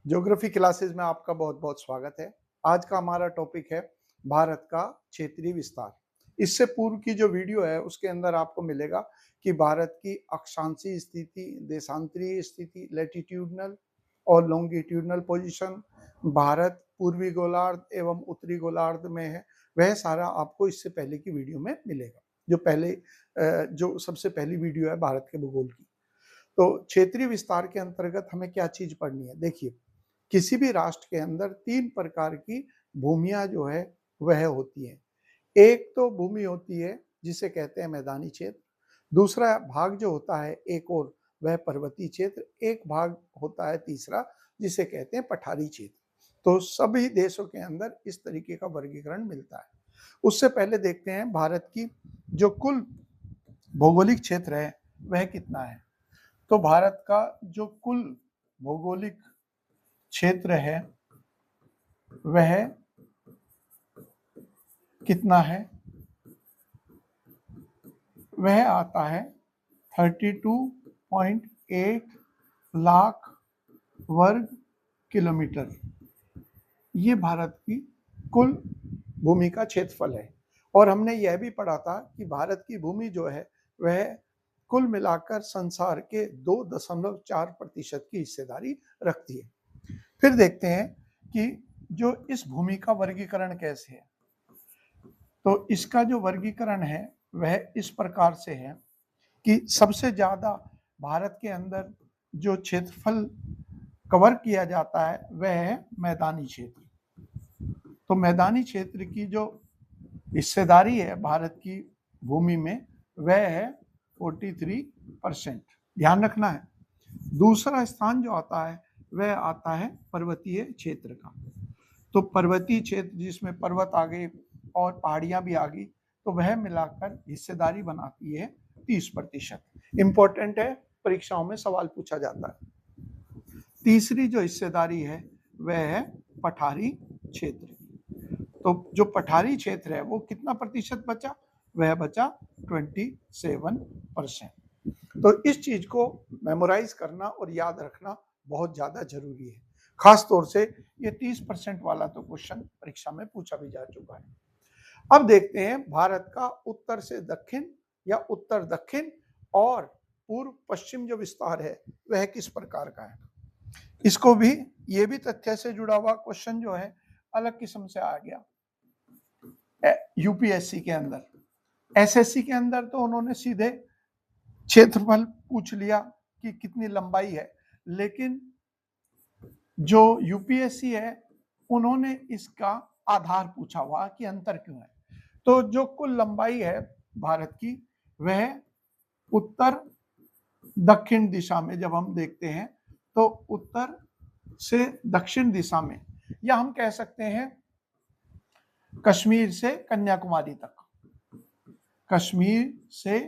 Geography classes में आपका बहुत बहुत स्वागत है। आज का हमारा टॉपिक है भारत का क्षेत्रीय विस्तार। इससे पूर्व की जो वीडियो है उसके अंदर आपको मिलेगा कि भारत की अक्षांशीय स्थिति, देशांतरीय स्थिति, लैटिट्यूडनल और लॉन्गिट्यूडनल पोजीशन, भारत पूर्वी गोलार्ध एवं उत्तरी गोलार्ध में है, वह सारा आपको इससे पहले की वीडियो में मिलेगा। जो सबसे पहली वीडियो है भारत के भूगोल की। तो क्षेत्रीय विस्तार के अंतर्गत हमें क्या चीज पढ़नी है? देखिए, किसी भी राष्ट्र के अंदर 3 प्रकार की भूमियां जो है वह होती हैं। एक तो भूमि होती है जिसे कहते हैं मैदानी क्षेत्र, दूसरा भाग जो होता है एक और वह पर्वतीय क्षेत्र, एक भाग होता है तीसरा जिसे कहते हैं पठारी क्षेत्र। तो सभी देशों के अंदर इस तरीके का वर्गीकरण मिलता है। उससे पहले देखते हैं भारत की जो कुल भौगोलिक क्षेत्र है वह कितना है। तो भारत का जो कुल भौगोलिक क्षेत्र है वह कितना है? वह आता है 32.8 लाख वर्ग किलोमीटर। ये भारत की कुल भूमि का क्षेत्रफल है। और हमने यह भी पढ़ा था कि भारत की भूमि जो है वह कुल मिलाकर संसार के 2.4% की हिस्सेदारी रखती है। फिर देखते हैं कि जो इस भूमि का वर्गीकरण कैसे है। तो इसका जो वर्गीकरण है वह इस प्रकार से है कि सबसे ज्यादा भारत के अंदर जो क्षेत्रफल कवर किया जाता है वह है मैदानी क्षेत्र। तो मैदानी क्षेत्र की जो हिस्सेदारी है भारत की भूमि में वह है 43%। ध्यान रखना है। दूसरा स्थान जो आता है वह आता है पर्वतीय क्षेत्र का। तो पर्वतीय क्षेत्र जिसमें पर्वत आ गए और पहाड़ियां भी आ गई, तो वह मिलाकर हिस्सेदारी बनाती है 30%। इंपॉर्टेंट है, परीक्षाओं में सवाल पूछा जाता है। तीसरी जो हिस्सेदारी है वह है पठारी क्षेत्र। तो जो पठारी क्षेत्र है वो कितना प्रतिशत बचा? वह बचा 27%। तो इस चीज को मेमोराइज करना और याद रखना बहुत ज्यादा जरूरी है। खास तौर से ये 30% वाला तो क्वेश्चन परीक्षा में पूछा भी जा चुका है। अब देखते हैं भारत का उत्तर से दक्षिण या उत्तर दक्षिण और पूर्व पश्चिम जो विस्तार है वह किस प्रकार का है। इसको भी, ये भी तथ्य से जुड़ा हुआ क्वेश्चन जो है अलग किस्म से आ गया यूपीएससी के अंदर। एसएससी के अंदर तो उन्होंने सीधे क्षेत्रफल पूछ लिया कि कितनी लंबाई है, लेकिन जो यूपीएससी है उन्होंने इसका आधार पूछा हुआ कि अंतर क्यों है। तो जो कुल लंबाई है भारत की वह उत्तर दक्षिण दिशा में जब हम देखते हैं तो उत्तर से दक्षिण दिशा में, या हम कह सकते हैं कश्मीर से कन्याकुमारी तक, कश्मीर से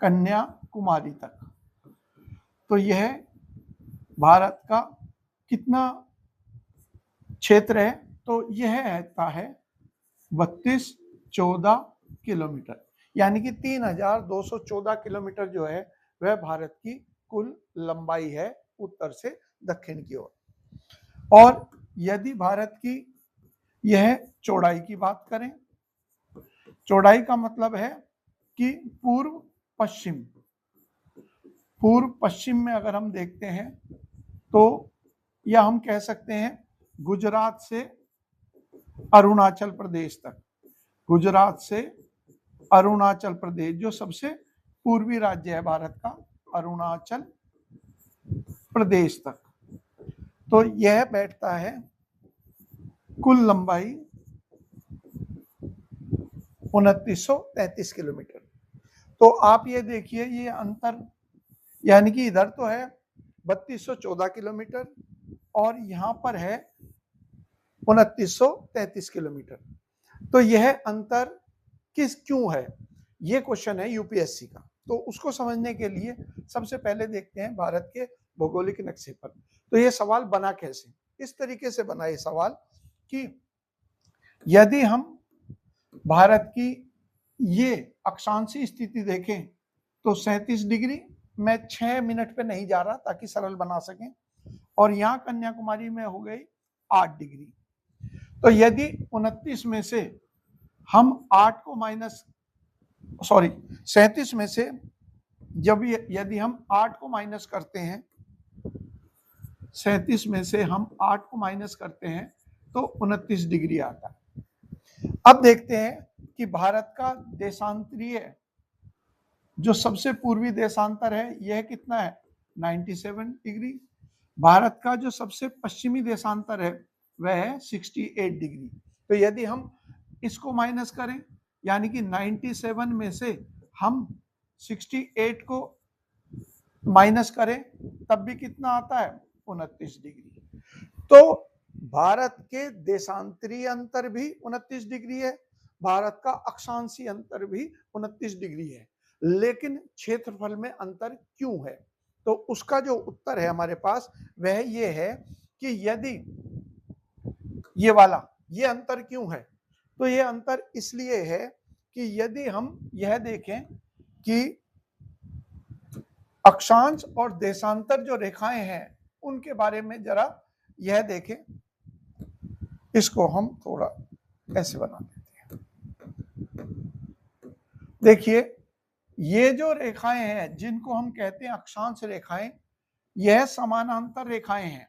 कन्याकुमारी तक, तो यह भारत का कितना क्षेत्र है? तो यह रहता है 3214 किलोमीटर, यानी कि 3214 किलोमीटर जो है वह भारत की कुल लंबाई है उत्तर से दक्षिण की ओर। और यदि भारत की यह चौड़ाई की बात करें, चौड़ाई का मतलब है कि पूर्व पश्चिम में अगर हम देखते हैं तो, या हम कह सकते हैं गुजरात से अरुणाचल प्रदेश तक, गुजरात से अरुणाचल प्रदेश जो सबसे पूर्वी राज्य है भारत का, अरुणाचल प्रदेश तक, तो यह बैठता है कुल लंबाई 2933 किलोमीटर। तो आप ये देखिए, ये अंतर, यानी कि इधर तो है 3214 किलोमीटर और यहां पर है 2933 किलोमीटर। तो यह अंतर क्यों है? ये क्वेश्चन है यूपीएससी का। तो उसको समझने के लिए सबसे पहले देखते हैं भारत के भौगोलिक नक्शे पर। तो ये सवाल बना कैसे? इस तरीके से बना ये सवाल कि यदि हम भारत की ये अक्षांशीय स्थिति देखें तो 37 डिग्री, मैं 6 मिनट पे नहीं जा रहा ताकि सरल बना सकें, और यहाँ कन्याकुमारी में हो गई 8 डिग्री। तो यदि 29 में से हम 8 को माइनस 37 में से जब यदि हम 8 को माइनस करते हैं, 37 में से हम 8 को माइनस करते हैं तो 29 डिग्री आता है। अब देखते हैं कि भारत का देशांतरीय जो सबसे पूर्वी देशांतर है यह कितना है, 97 डिग्री। भारत का जो सबसे पश्चिमी देशांतर है वह है 68 डिग्री। तो यदि हम इसको माइनस करें यानी कि 97 में से हम 68 को माइनस करें तब भी कितना आता है, 29 डिग्री। तो भारत के देशांतरीय अंतर भी 29 डिग्री है, भारत का अक्षांशीय अंतर भी 29 डिग्री है, लेकिन क्षेत्रफल में अंतर क्यों है? तो उसका जो उत्तर है हमारे पास वह ये है कि यदि ये वाला ये अंतर क्यों है, तो ये अंतर इसलिए है कि यदि हम यह देखें कि अक्षांश और देशांतर जो रेखाएं हैं उनके बारे में जरा यह देखें। इसको हम थोड़ा ऐसे बना देते हैं। देखिए ये जो रेखाएं हैं जिनको हम कहते हैं अक्षांश रेखाएं, यह समानांतर रेखाएं हैं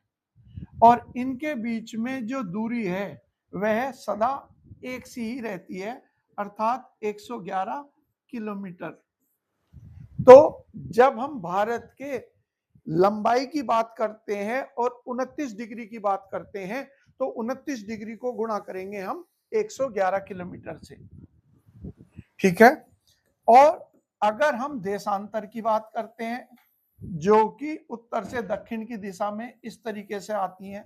और इनके बीच में जो दूरी है वह सदा एक सी ही रहती है, अर्थात 111 किलोमीटर। तो जब हम भारत के लंबाई की बात करते हैं और 29 डिग्री की बात करते हैं तो 29 डिग्री को गुणा करेंगे हम 111 किलोमीटर से, ठीक है। और अगर हम देशांतर की बात करते हैं जो कि उत्तर से दक्षिण की दिशा में इस तरीके से आती हैं,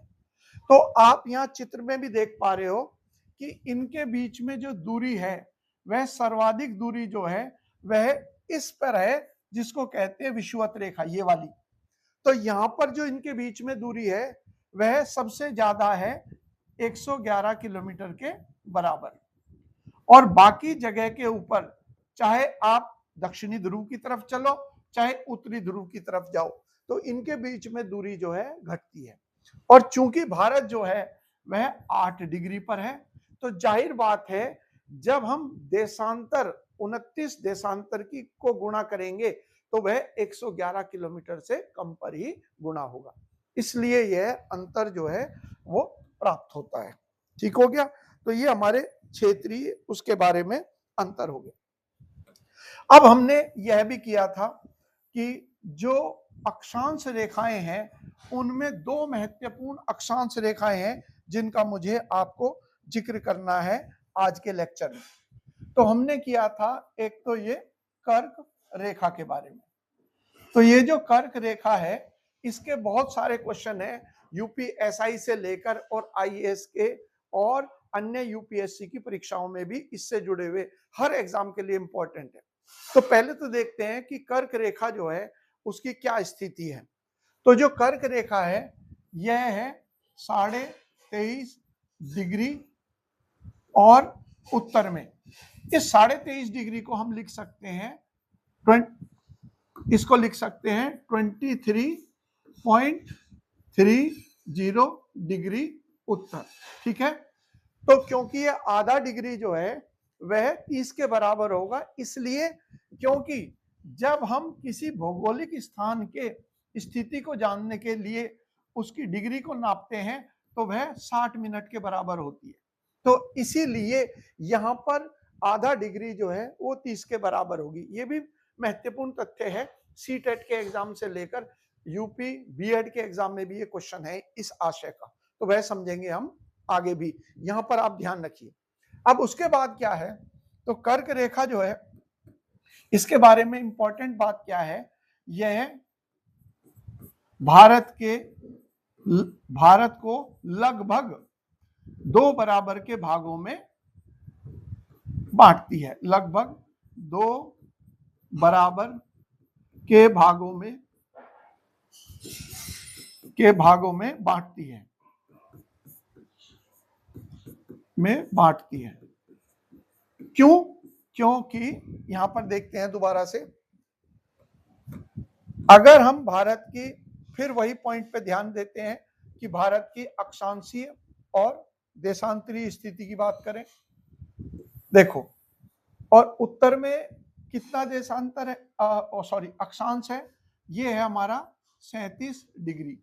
तो आप यहाँ चित्र में भी देख पा रहे हो कि इनके बीच में जो दूरी है वह सर्वाधिक दूरी जो है वह इस पर है जिसको कहते हैं विषुवत रेखा, ये वाली। तो यहाँ पर जो इनके बीच में दूरी है वह सबसे ज्यादा है 111 किलोमीटर के बराबर। और बाकी जगह के ऊपर चाहे आप दक्षिणी ध्रुव की तरफ चलो चाहे उत्तरी ध्रुव की तरफ जाओ तो इनके बीच में दूरी जो है घटती है। और चूंकि भारत जो है वह 8 डिग्री पर है तो जाहिर बात है जब हम देशांतर 29 देशांतर की को गुणा करेंगे तो वह 111 किलोमीटर से कम पर ही गुणा होगा, इसलिए यह अंतर जो है वो प्राप्त होता है। ठीक हो गया। तो ये हमारे क्षेत्रीय उसके बारे में अंतर हो गया। अब हमने यह भी किया था कि जो अक्षांश रेखाएं हैं उनमें दो महत्वपूर्ण अक्षांश रेखाएं हैं जिनका मुझे आपको जिक्र करना है आज के लेक्चर में। तो हमने किया था एक तो ये कर्क रेखा के बारे में। तो ये जो कर्क रेखा है इसके बहुत सारे क्वेश्चन है, यूपीएसआई से लेकर और आईएएस के और अन्य यूपीएससी की परीक्षाओं में भी इससे जुड़े हुए हर एग्जाम के लिए इंपॉर्टेंट है। तो पहले तो देखते हैं कि कर्क रेखा जो है उसकी क्या स्थिति है। तो जो कर्क रेखा है यह है 23.5 डिग्री और उत्तर में। इस 23.5 डिग्री को हम लिख सकते हैं, इसको लिख सकते हैं 23.30 डिग्री उत्तर, ठीक है। तो क्योंकि ये आधा डिग्री जो है वह 30 के बराबर होगा, इसलिए क्योंकि जब हम किसी भौगोलिक स्थान के स्थिति को जानने के लिए उसकी डिग्री को नापते हैं तो वह 60 मिनट के बराबर होती है। तो इसीलिए यहाँ पर आधा डिग्री जो है वो 30 के बराबर होगी। ये भी महत्वपूर्ण तथ्य है, सीटेट के एग्जाम से लेकर यूपी बीएड के एग्जाम में भी ये क्वेश्चन है इस आशय का, तो वह समझेंगे हम आगे भी, यहाँ पर आप ध्यान रखिए। अब उसके बाद क्या है, तो कर्क रेखा जो है इसके बारे में इंपॉर्टेंट बात क्या है, यह भारत को लगभग 2 बराबर के भागों में बांटती है, लगभग 2 बराबर के भागों में बांटती है। क्यों? क्योंकि यहां पर देखते हैं दोबारा से, अगर हम भारत की फिर वही पॉइंट पे ध्यान देते हैं कि भारत की अक्षांशीय और देशांतरीय स्थिति की बात करें। देखो, और उत्तर में कितना देशांतर है, अक्षांश है, ये है हमारा 37 डिग्री।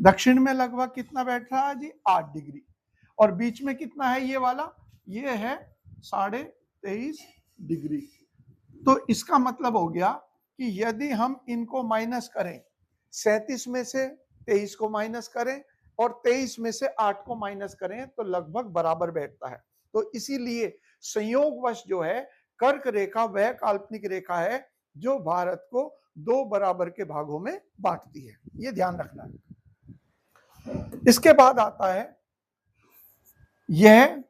दक्षिण में लगभग कितना बैठ रहा है जी, 8 डिग्री। और बीच में कितना है ये वाला, ये है 23.5 डिग्री। तो इसका मतलब हो गया कि यदि हम इनको माइनस करें, 37 में से 23 को माइनस करें और 23 में से 8 को माइनस करें तो लगभग बराबर बैठता है। तो इसीलिए संयोगवश जो है कर्क रेखा वह काल्पनिक रेखा है जो भारत को 2 बराबर के भागों में बांटती है, ये ध्यान रखना है। इसके बाद आता है, यह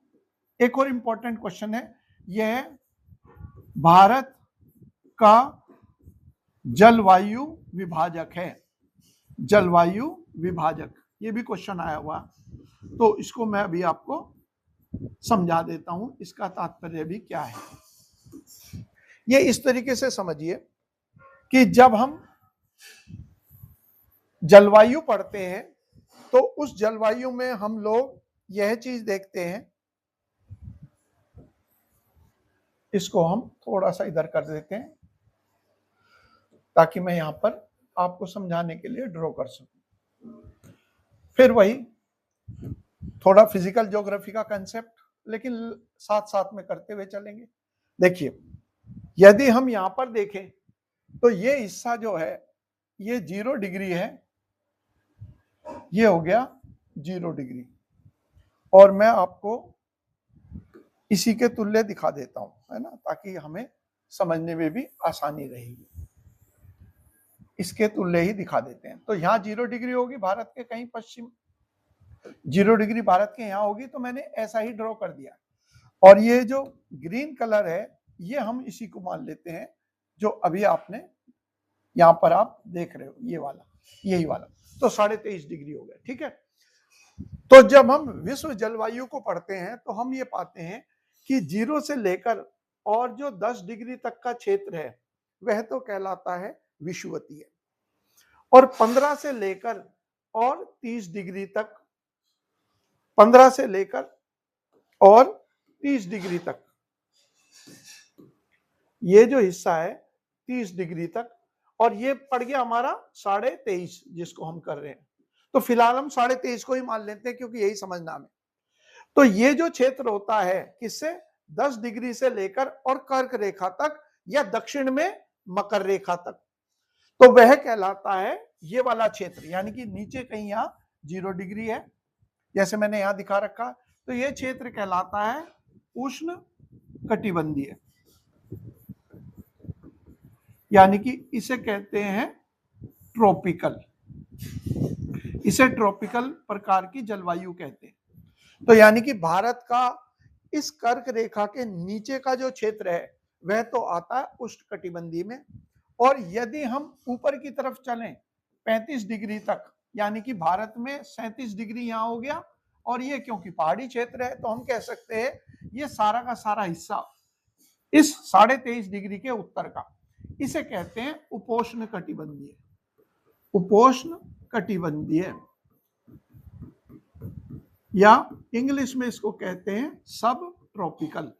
एक और इंपॉर्टेंट क्वेश्चन है, यह भारत का जलवायु विभाजक है। जलवायु विभाजक, ये भी क्वेश्चन आया हुआ, तो इसको मैं अभी आपको समझा देता हूं, इसका तात्पर्य भी क्या है। ये इस तरीके से समझिए कि जब हम जलवायु पढ़ते हैं तो उस जलवायु में हम लोग यह चीज देखते हैं, इसको हम थोड़ा सा इधर कर देते हैं ताकि मैं यहां पर आपको समझाने के लिए ड्रॉ कर सकूं। फिर वही थोड़ा फिजिकल ज्योग्राफी का कंसेप्ट, लेकिन साथ साथ में करते हुए चलेंगे। देखिए, यदि हम यहां पर देखें तो ये हिस्सा जो है ये 0 डिग्री है, ये हो गया 0 डिग्री, और मैं आपको इसी के तुल्य दिखा देता हूं, है ना, ताकि हमें समझने में भी आसानी रहेगी। इसके तुल्य ही दिखा देते हैं। तो यहाँ 0 डिग्री होगी भारत के कहीं पश्चिम, 0 डिग्री भारत के यहाँ होगी, तो मैंने ऐसा ही ड्रॉ कर दिया। और ये जो ग्रीन कलर है ये हम इसी को मान लेते हैं जो अभी आपने यहाँ पर आप देख रहे हो, ये वाला, यही वाला। तो 23.5 डिग्री हो गया, ठीक है। तो जब हम विश्व जलवायु को पढ़ते हैं तो हम ये पाते हैं कि 0 से लेकर और जो 10 डिग्री तक का क्षेत्र है वह तो कहलाता है विषुवतीय, और 15 से लेकर और 30 डिग्री तक, 15 से लेकर और 30 डिग्री तक, ये जो हिस्सा है 30 डिग्री तक, और ये पड़ गया हमारा 23.5 जिसको हम कर रहे हैं। तो फिलहाल हम 23.5 को ही मान लेते हैं क्योंकि यही समझना हमें। तो ये जो क्षेत्र होता है किससे, 10 डिग्री से लेकर और कर्क रेखा तक या दक्षिण में मकर रेखा तक, तो वह कहलाता है ये वाला क्षेत्र, यानी कि नीचे कहीं यहाँ 0 डिग्री है जैसे मैंने यहां दिखा रखा, तो ये क्षेत्र कहलाता है उष्ण कटिबंधीय, यानी कि इसे कहते हैं ट्रॉपिकल, इसे ट्रॉपिकल प्रकार की जलवायु कहते हैं। तो यानी कि भारत का इस कर्क रेखा के नीचे का जो क्षेत्र है वह तो आता है उष्ण कटिबंधीय में, और यदि हम ऊपर की तरफ चलें 35 डिग्री तक, यानी कि भारत में 37 डिग्री यहाँ हो गया, और ये क्योंकि पहाड़ी क्षेत्र है तो हम कह सकते हैं ये सारा का सारा हिस्सा इस 23.5 डिग्री के उत्तर का, इसे कहते हैं उपोष्ण कटिबंधीय, उपोष्ण कटिबंधीय, या इंग्लिश में इसको कहते हैं सब ट्रॉपिकल,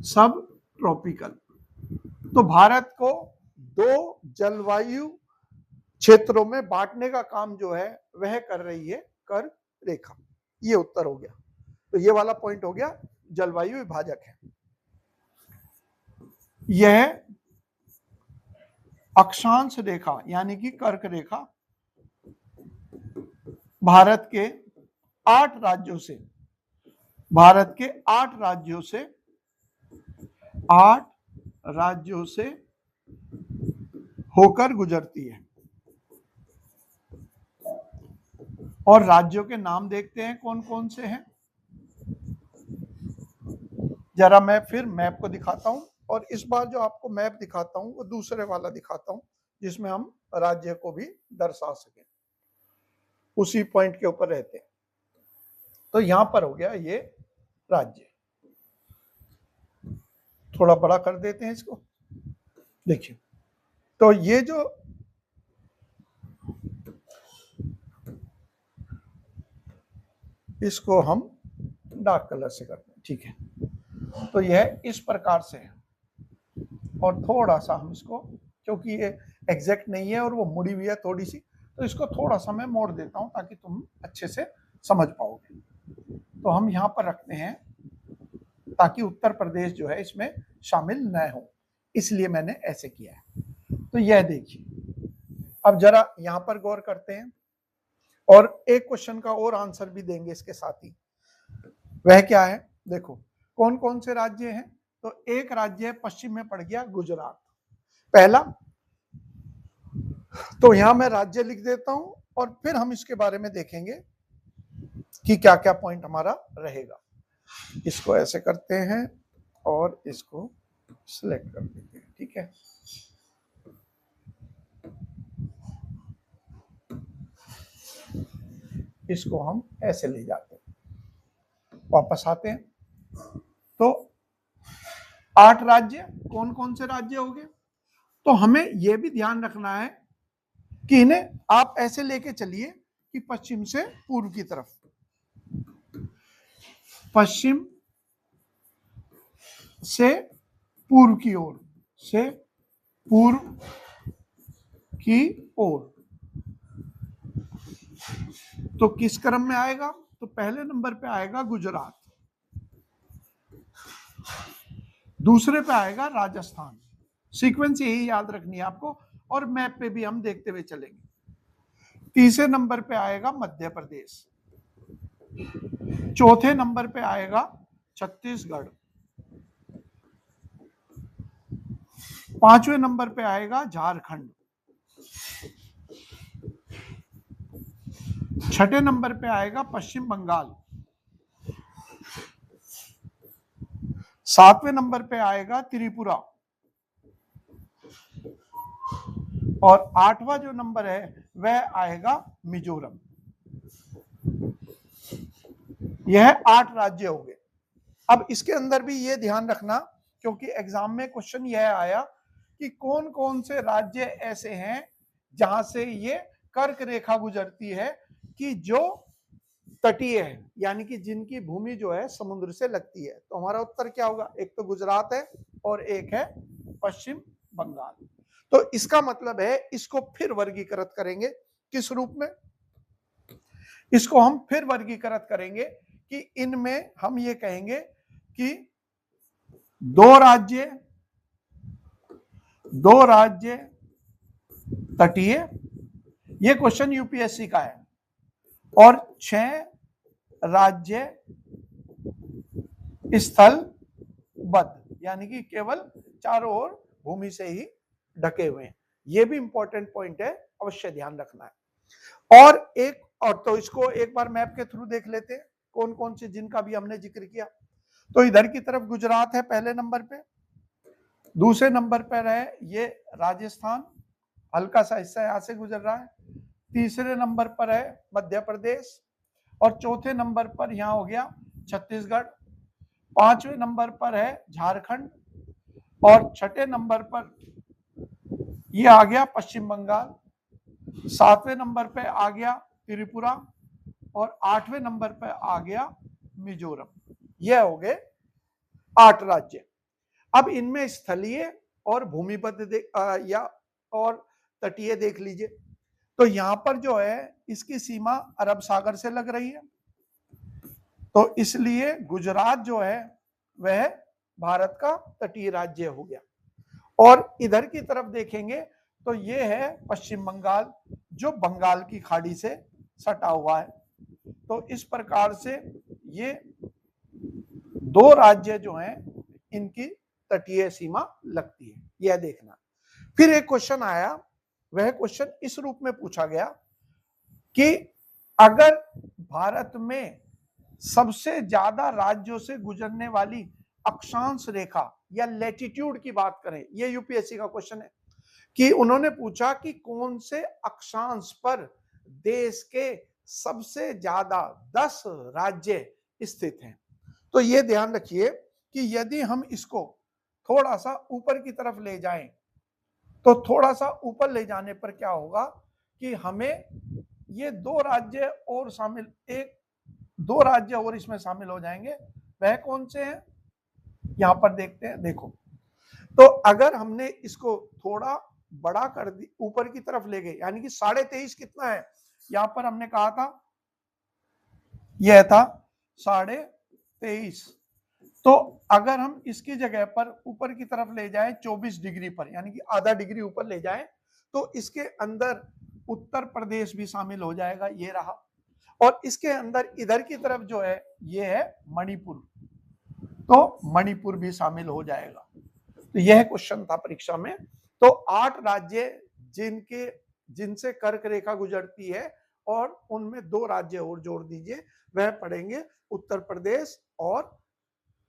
सब ट्रॉपिकल। तो भारत को 2 जलवायु क्षेत्रों में बांटने का काम जो है वह कर रही है कर्क रेखा। ये उत्तर हो गया, तो ये वाला पॉइंट हो गया, जलवायु विभाजक है। यह अक्षांश रेखा यानी कि कर्क रेखा भारत के 8 राज्यों से, भारत के 8 राज्यों से, 8 राज्यों से होकर गुजरती है। और राज्यों के नाम देखते हैं कौन कौन से हैं, जरा मैं फिर मैप को दिखाता हूं, और इस बार जो आपको मैप दिखाता हूं वो दूसरे वाला दिखाता हूं जिसमें हम राज्य को भी दर्शा सकें, उसी पॉइंट के ऊपर रहते हैं। तो यहां पर हो गया ये राज्य, थोड़ा बड़ा कर देते हैं इसको। देखिए, तो ये जो इसको हम डार्क कलर से करते हैं, ठीक है। तो यह इस प्रकार से है और थोड़ा सा हम इसको, क्योंकि ये एग्जैक्ट नहीं है और वो मुड़ी हुई है थोड़ी सी, तो इसको थोड़ा सा मैं मोड़ देता हूं ताकि तुम अच्छे से समझ पाओगे। तो हम यहां पर रखते हैं ताकि उत्तर प्रदेश जो है इसमें शामिल न हो, इसलिए मैंने ऐसे किया है। तो यह देखिए, अब जरा यहां पर गौर करते हैं और एक क्वेश्चन का और आंसर भी देंगे इसके साथ ही। वह क्या है, देखो कौन कौन से राज्य हैं। तो एक राज्य पश्चिम में पड़ गया गुजरात, पहला। तो यहां मैं राज्य लिख देता हूं और फिर हम इसके बारे में देखेंगे कि क्या क्या पॉइंट हमारा रहेगा। इसको ऐसे करते हैं और इसको सिलेक्ट कर देते हैं, ठीक है। इसको हम ऐसे ले जाते हैं, वापस आते हैं। तो 8 राज्य, कौन कौन से राज्य हो गए। तो हमें यह भी ध्यान रखना है कि इन्हें आप ऐसे लेके चलिए कि पश्चिम से पूर्व की तरफ, पश्चिम से पूर्व की ओर, से पूर्व की ओर। तो किस क्रम में आएगा, तो पहले नंबर पे आएगा गुजरात, दूसरे पे आएगा राजस्थान। सीक्वेंस यही याद रखनी है आपको और मैप पे भी हम देखते हुए चलेंगे। तीसरे नंबर पे आएगा मध्य प्रदेश, चौथे नंबर पे आएगा छत्तीसगढ़, पांचवें नंबर पे आएगा झारखंड, छठे नंबर पे आएगा पश्चिम बंगाल, सातवें नंबर पे आएगा त्रिपुरा और आठवां जो नंबर है वह आएगा मिजोरम। यह 8 राज्य हो गए। अब इसके अंदर भी ये ध्यान रखना, क्योंकि एग्जाम में क्वेश्चन यह आया कि कौन कौन से राज्य ऐसे हैं जहां से ये कर्क रेखा गुजरती है कि जो तटीय है, यानी कि जिनकी भूमि जो है समुद्र से लगती है। तो हमारा उत्तर क्या होगा, एक तो गुजरात है और एक है पश्चिम बंगाल। तो इसका मतलब है इसको फिर वर्गीकृत करेंगे, किस रूप में, इसको हम फिर वर्गीकृत करेंगे कि इनमें हम ये कहेंगे कि दो राज्य तटीय, ये क्वेश्चन यूपीएससी का है, और 6 राज्य स्थलबद्ध, यानी कि केवल चारों ओर भूमि से ही ढके हुए हैं। ये भी इंपॉर्टेंट पॉइंट है, अवश्य ध्यान रखना है। और तो इसको एक बार मैप के थ्रू देख लेते हैं कौन कौन से जिनका भी हमने जिक्र किया। तो इधर की तरफ गुजरात है पहले नंबर पे, दूसरे नंबर पर है ये राजस्थान, हल्का सा हिस्सा यहां से गुजर रहा है, तीसरे नंबर पर है मध्य प्रदेश और चौथे नंबर पर यहां हो गया छत्तीसगढ़, पांचवें नंबर पर है झारखंड और छठे नंबर पर ये आ गया पश्चिम बंगाल, सातवें नंबर पे आ गया त्रिपुरा और आठवें नंबर पे आ गया मिजोरम। यह हो गए 8 राज्य। अब इनमें स्थलीय और भूमिबद्ध या और तटीय देख लीजिए। तो यहां पर जो है इसकी सीमा अरब सागर से लग रही है, तो इसलिए गुजरात जो है वह भारत का तटीय राज्य हो गया। और इधर की तरफ देखेंगे तो ये है पश्चिम बंगाल, जो बंगाल की खाड़ी से सटा हुआ है। तो इस प्रकार से ये 2 राज्य जो हैं इनकी तटीय सीमा लगती है, यह देखना। फिर एक क्वेश्चन आया, वह क्वेश्चन इस रूप में पूछा गया कि अगर भारत में सबसे ज्यादा राज्यों से गुजरने वाली अक्षांश रेखा या लैटिट्यूड की बात करें, यह यूपीएससी का क्वेश्चन है कि उन्होंने पूछा कि कौन से अक्षांश पर देश के सबसे ज्यादा 10 राज्य स्थित हैं। तो यह ध्यान रखिए कि यदि हम इसको थोड़ा सा ऊपर की तरफ ले जाएं, तो थोड़ा सा ऊपर ले जाने पर क्या होगा कि हमें ये 2 राज्य और शामिल, एक 2 राज्य और इसमें शामिल हो जाएंगे। वह कौन से हैं, यहां पर देखते हैं। देखो, तो अगर हमने इसको थोड़ा बड़ा कर दी, ऊपर की तरफ ले गए, यानी कि 23.5 कितना है, यहां पर हमने कहा था यह था 23.5। तो अगर हम इसकी जगह पर ऊपर की तरफ ले जाए 24 डिग्री पर, यानी कि आधा डिग्री ऊपर ले जाए, तो इसके अंदर उत्तर प्रदेश भी शामिल हो जाएगा, ये रहा। और इसके अंदर इधर की तरफ जो है ये है मणिपुर, तो मणिपुर भी शामिल हो जाएगा। तो यह क्वेश्चन था परीक्षा में। तो 8 राज्य जिनसे कर्क रेखा गुजरती है, और उनमें 2 राज्य और जोड़ दीजिए, वह पड़ेंगे उत्तर प्रदेश और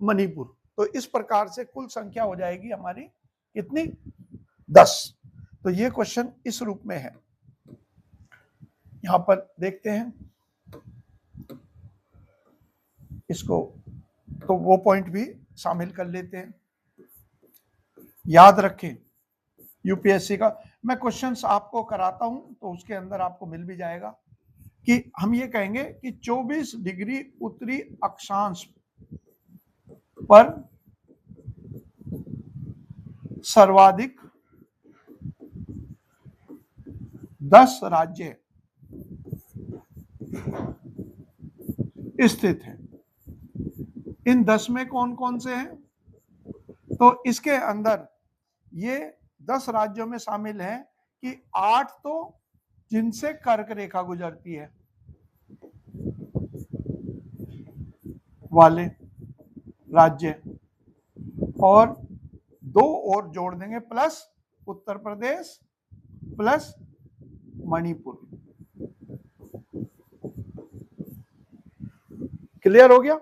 मणिपुर। तो इस प्रकार से कुल संख्या हो जाएगी हमारी कितनी, 10। तो ये क्वेश्चन इस रूप में है। यहां पर देखते हैं इसको, तो वो पॉइंट भी शामिल कर लेते हैं। याद रखें, यूपीएससी का मैं क्वेश्चंस आपको कराता हूं, तो उसके अंदर आपको मिल भी जाएगा कि हम ये कहेंगे कि 24 डिग्री उत्तरी अक्षांश पर सर्वाधिक 10 राज्य स्थित हैं। इन 10 में कौन कौन से हैं, तो इसके अंदर ये 10 राज्यों में शामिल हैं कि 8 तो जिनसे कर्क रेखा गुजरती है वाले राज्य, और 2 और जोड़ देंगे, plus Uttar Pradesh plus Manipur. Clear हो गया।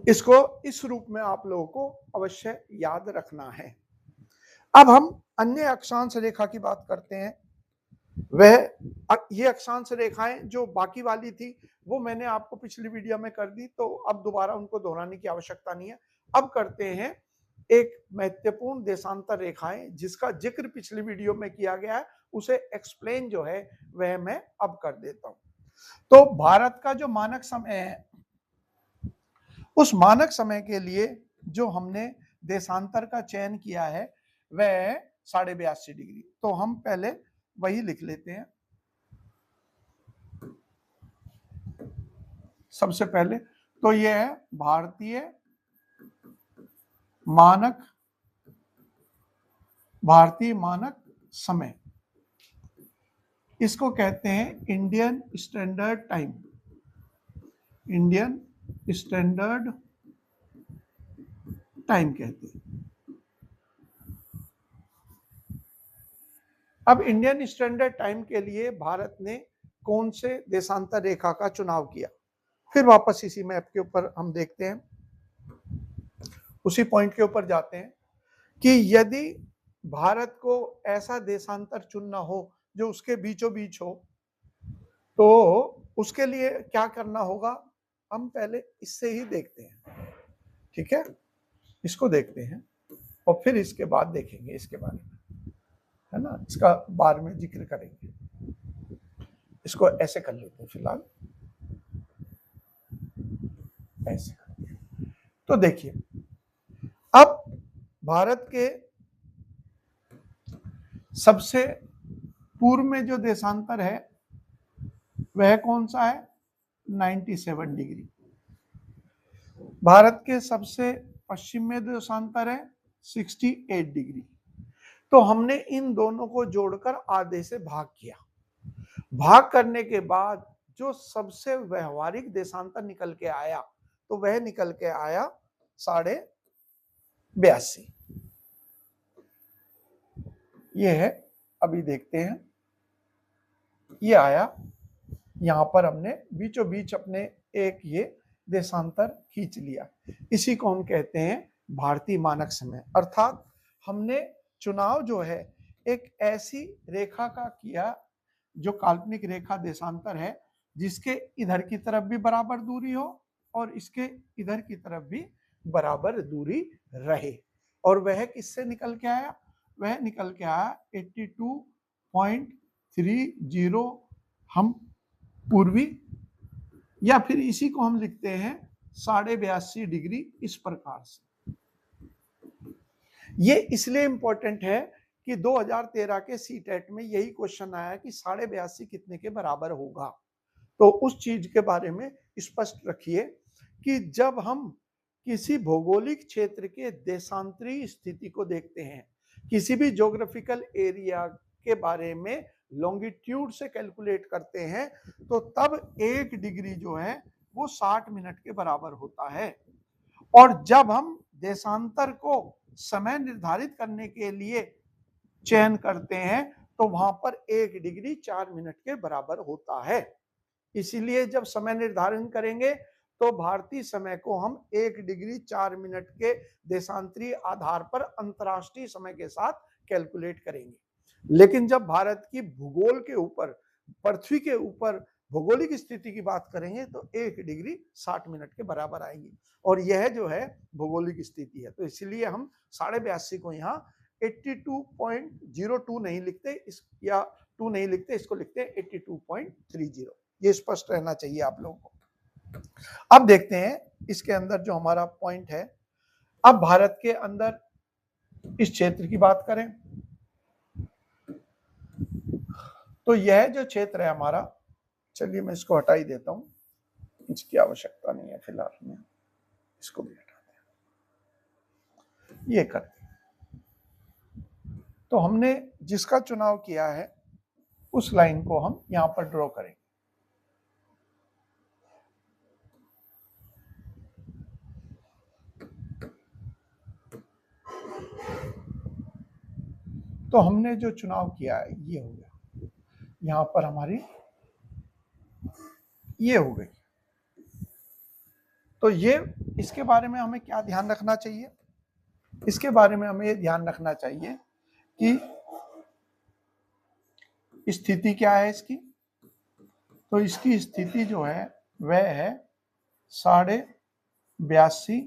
इसको इस रूप में आप लोगों को अवश्य याद रखना है। अब हम अन्य अक्षांश रेखा की बात करते हैं। ये अक्षांश रेखाएं जो बाकी वाली थी वो मैंने आपको पिछली वीडियो में कर दी, तो अब दोबारा उनको दोहराने की आवश्यकता नहीं है। अब करते हैं एक महत्वपूर्ण देशांतर रेखाएं जिसका जिक्र पिछली वीडियो में किया गया है, उसे एक्सप्लेन जो है वह मैं अब कर देता हूं। तो भारत का जो मानक समय है, उस मानक समय के लिए जो हमने देशांतर का चयन किया है वह 82.5 डिग्री। तो हम पहले वही लिख लेते हैं। सबसे पहले तो यह है भारतीय मानक समय, इसको कहते हैं Indian standard time, Indian standard time कहते हैं। अब इंडियन स्टैंडर्ड टाइम के लिए भारत ने कौन से देशांतर रेखा का चुनाव किया, फिर वापस इसी मैप के ऊपर हम देखते हैं, उसी पॉइंट के ऊपर जाते हैं कि यदि भारत को ऐसा देशांतर चुनना हो जो उसके बीचों बीच हो, तो उसके लिए क्या करना होगा, हम पहले इससे ही देखते हैं। ठीक है, इसको देखते हैं और फिर इसके बाद देखेंगे इसके बारे में, है ना, इसका बारे में जिक्र करेंगे। इसको ऐसे कर लेते हैं फिलहाल, ऐसे। तो देखिए, अब भारत के सबसे पूर्व में जो देशांतर है वह कौन सा है, 97 डिग्री। भारत के सबसे पश्चिम में देशांतर है 68 डिग्री। तो हमने इन दोनों को जोड़कर आधे से भाग किया। भाग करने के बाद जो सबसे व्यवहारिक देशांतर निकल के आया, तो वह निकल के आया 82.5। ये है, अभी देखते हैं, ये आया। यहां पर हमने बीचों बीच अपने एक ये देशांतर खींच लिया। इसी को हम कहते हैं भारतीय मानक समय। अर्थात हमने चुनाव जो है एक ऐसी रेखा का किया जो काल्पनिक रेखा देशांतर है, जिसके इधर की तरफ भी बराबर दूरी हो और इसके इधर की तरफ भी बराबर दूरी रहे। और वह किससे निकल के आया, वह निकल के आया 82.30। हम पूर्वी या फिर इसी को हम लिखते हैं 82.5 डिग्री इस प्रकार से। ये इसलिए इंपॉर्टेंट है कि 2013 के सीटेट में यही क्वेश्चन आया कि 82.5 कितने के बराबर होगा। तो उस चीज के बारे में स्पष्ट रखिए कि जब हम किसी भौगोलिक क्षेत्र के देशांतरी स्थिति को देखते हैं, किसी भी ज्योग्राफिकल एरिया के बारे में लॉन्गिट्यूड से कैलकुलेट करते हैं, तो तब 1 डिग्री जो है वो 60 मिनट के बराबर होता है। और जब हम देशांतर को समय निर्धारित करने के लिए चयन करते हैं तो वहां पर 1 डिग्री 4 मिनट के बराबर होता है। इसीलिए जब समय निर्धारण करेंगे तो भारतीय समय को हम 1 डिग्री 4 मिनट के देशांतरी आधार पर अंतर्राष्ट्रीय समय के साथ कैलकुलेट करेंगे। लेकिन जब भारत की भूगोल के ऊपर, पृथ्वी के ऊपर भौगोलिक स्थिति की बात करेंगे तो 1 डिग्री 60 मिनट के बराबर आएगी। और यह जो है भौगोलिक स्थिति है। तो इसलिए हम 82.5 को यहाँ 82.02 नहीं लिखते, इस या 2 नहीं लिखते, इसको लिखते हैं 82.30। ये स्पष्ट रहना चाहिए आप लोगों को। अब देखते हैं इसके अंदर जो हमारा पॉइंट है। अब भारत के अंदर इस क्षेत्र की बात करें तो यह जो क्षेत्र है हमारा, चलिए मैं इसको हटा ही देता हूं, इसकी आवश्यकता नहीं है फिलहाल में, इसको भी हटा दें, ये कर। तो हमने जिसका चुनाव किया है उस लाइन को हम यहां पर ड्रॉ करेंगे। तो हमने जो चुनाव किया है ये हो गया, यहां पर हमारी ये हो गई। तो ये इसके बारे में हमें क्या ध्यान रखना चाहिए? इसके बारे में हमें ध्यान रखना चाहिए कि स्थिति क्या है इसकी। तो इसकी स्थिति जो है वह है 82.5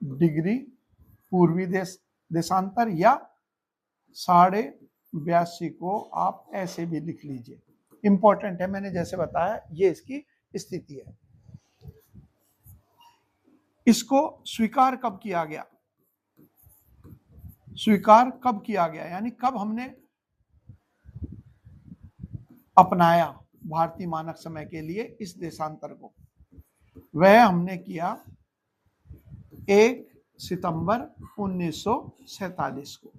डिग्री पूर्वी देशांतर, या 82.5 को आप ऐसे भी लिख लीजिए। इंपॉर्टेंट है, मैंने जैसे बताया ये इसकी स्थिति है। इसको स्वीकार कब किया गया? स्वीकार कब किया गया यानी कब हमने अपनाया भारतीय मानक समय के लिए इस देशांतर को? वह हमने किया 1 सितंबर 1947 को।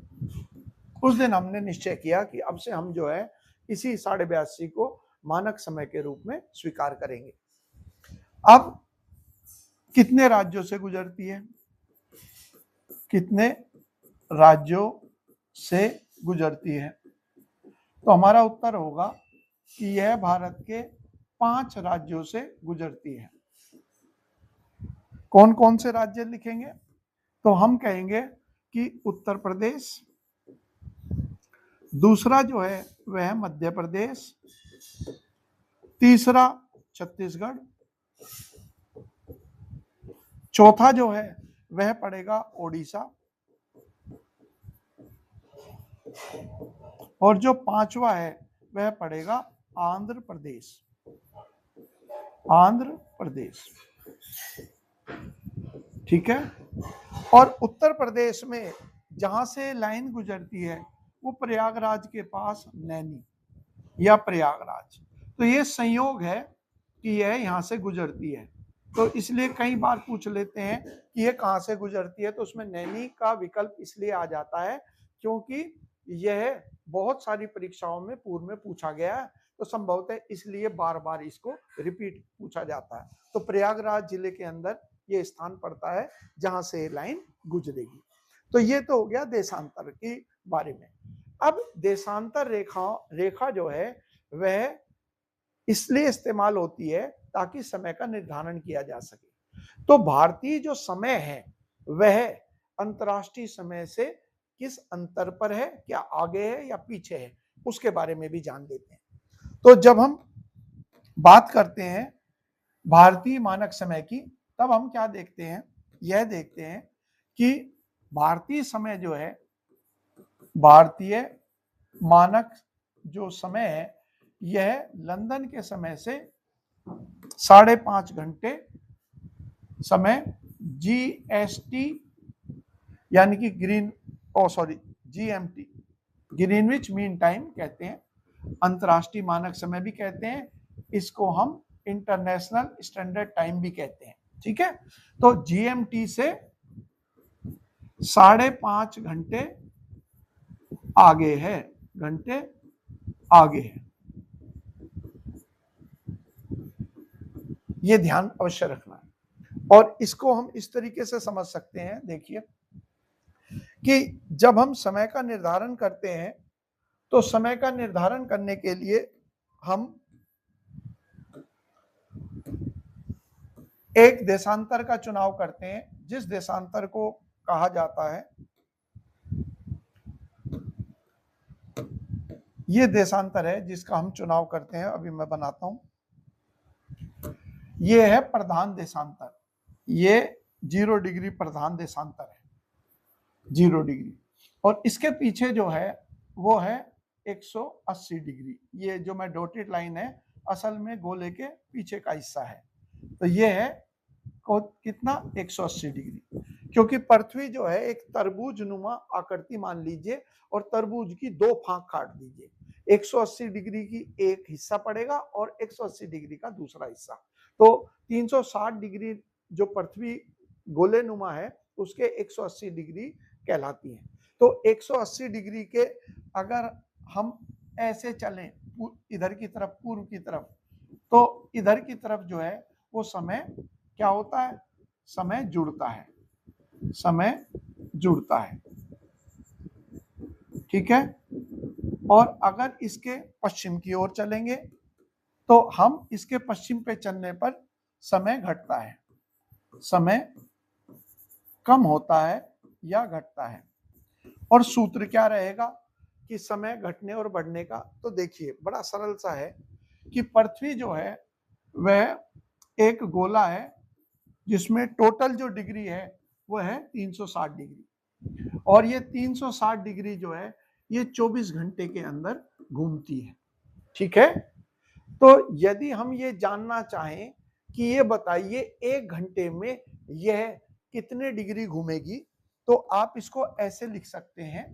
उस दिन हमने निश्चय किया कि अब से हम जो है इसी 82.5 को मानक समय के रूप में स्वीकार करेंगे। अब कितने राज्यों से गुजरती है? कितने राज्यों से गुजरती है? तो हमारा उत्तर होगा कि यह भारत के 5 राज्यों से गुजरती है। कौन कौन से राज्य लिखेंगे? तो हम कहेंगे कि उत्तर प्रदेश, दूसरा जो है वह मध्य प्रदेश, तीसरा छत्तीसगढ़, चौथा जो है वह पड़ेगा ओडिशा, और जो पांचवा है वह पड़ेगा आंध्र प्रदेश। आंध्र प्रदेश, ठीक है। और उत्तर प्रदेश में जहां से लाइन गुजरती है वो प्रयागराज के पास नैनी या प्रयागराज। तो ये संयोग है कि यह यहां से गुजरती है। तो इसलिए कई बार पूछ लेते हैं कि यह कहां से गुजरती है, तो उसमें नैनी का विकल्प इसलिए आ जाता है क्योंकि यह बहुत सारी परीक्षाओं में पूर्व में पूछा गया है, तो संभवतः इसलिए बार बार इसको रिपीट पूछा जाता है। तो प्रयागराज जिले के अंदर ये स्थान पड़ता है जहां से लाइन गुजरेगी। तो ये तो हो गया देशांतर के बारे में। अब देशांतर रेखा जो है वह इसलिए इस्तेमाल होती है ताकि समय का निर्धारण किया जा सके। तो भारतीय जो समय है वह अंतर्राष्ट्रीय समय से किस अंतर पर है, क्या आगे है या पीछे है, उसके बारे में भी जान लेते हैं। तो जब हम बात करते हैं भारतीय मानक समय की, तब हम क्या देखते हैं? यह देखते हैं कि भारतीय समय जो है, भारतीय मानक जो समय है, यह लंदन के समय से 5.5 घंटे समय GST यानी कि GMT ग्रीनविच मीन टाइम कहते हैं, अंतरराष्ट्रीय मानक समय भी कहते हैं, इसको हम इंटरनेशनल स्टैंडर्ड टाइम भी कहते हैं। ठीक है, तो GMT से 5.5 घंटे आगे है, ये ध्यान अवश्य रखना है। और इसको हम इस तरीके से समझ सकते हैं, देखिए कि जब हम समय का निर्धारण करते हैं तो समय का निर्धारण करने के लिए हम एक देशांतर का चुनाव करते हैं, जिस देशांतर को कहा जाता है, ये देशांतर है जिसका हम चुनाव करते हैं, अभी मैं बनाता हूं, ये है प्रधान देशांतर, ये 0 डिग्री प्रधान देशांतर है, 0 डिग्री, और इसके पीछे जो है वो है 180 डिग्री। ये जो मैं डॉटेड लाइन है असल में गोले के पीछे का हिस्सा है, तो ये है कितना 180 डिग्री, क्योंकि पृथ्वी जो है एक तरबूज नुमा आकृति मान लीजिए और तरबूज की 2 फांक काट दीजिए, 180 डिग्री की एक हिस्सा पड़ेगा और 180 डिग्री का दूसरा हिस्सा, तो 360 डिग्री जो पृथ्वी गोले नुमा है उसके 180 डिग्री कहलाती है। तो 180 डिग्री के अगर हम ऐसे चलें इधर की तरफ, पूर्व की तरफ, तो इधर की तरफ जो है वो समय क्या होता है, समय जुड़ता है, ठीक है। और अगर इसके पश्चिम की ओर चलेंगे तो हम इसके पश्चिम पे चलने पर समय घटता है, समय कम होता है या घटता है। और सूत्र क्या रहेगा कि समय घटने और बढ़ने का, तो देखिए बड़ा सरल सा है कि पृथ्वी जो है वह एक गोला है जिसमें टोटल जो डिग्री है वो है 360 डिग्री, और ये 360 डिग्री जो है ये 24 घंटे के अंदर घूमती है, ठीक है। तो यदि हम ये जानना चाहें कि ये बताइए 1 घंटे में यह कितने डिग्री घूमेगी, तो आप इसको ऐसे लिख सकते हैं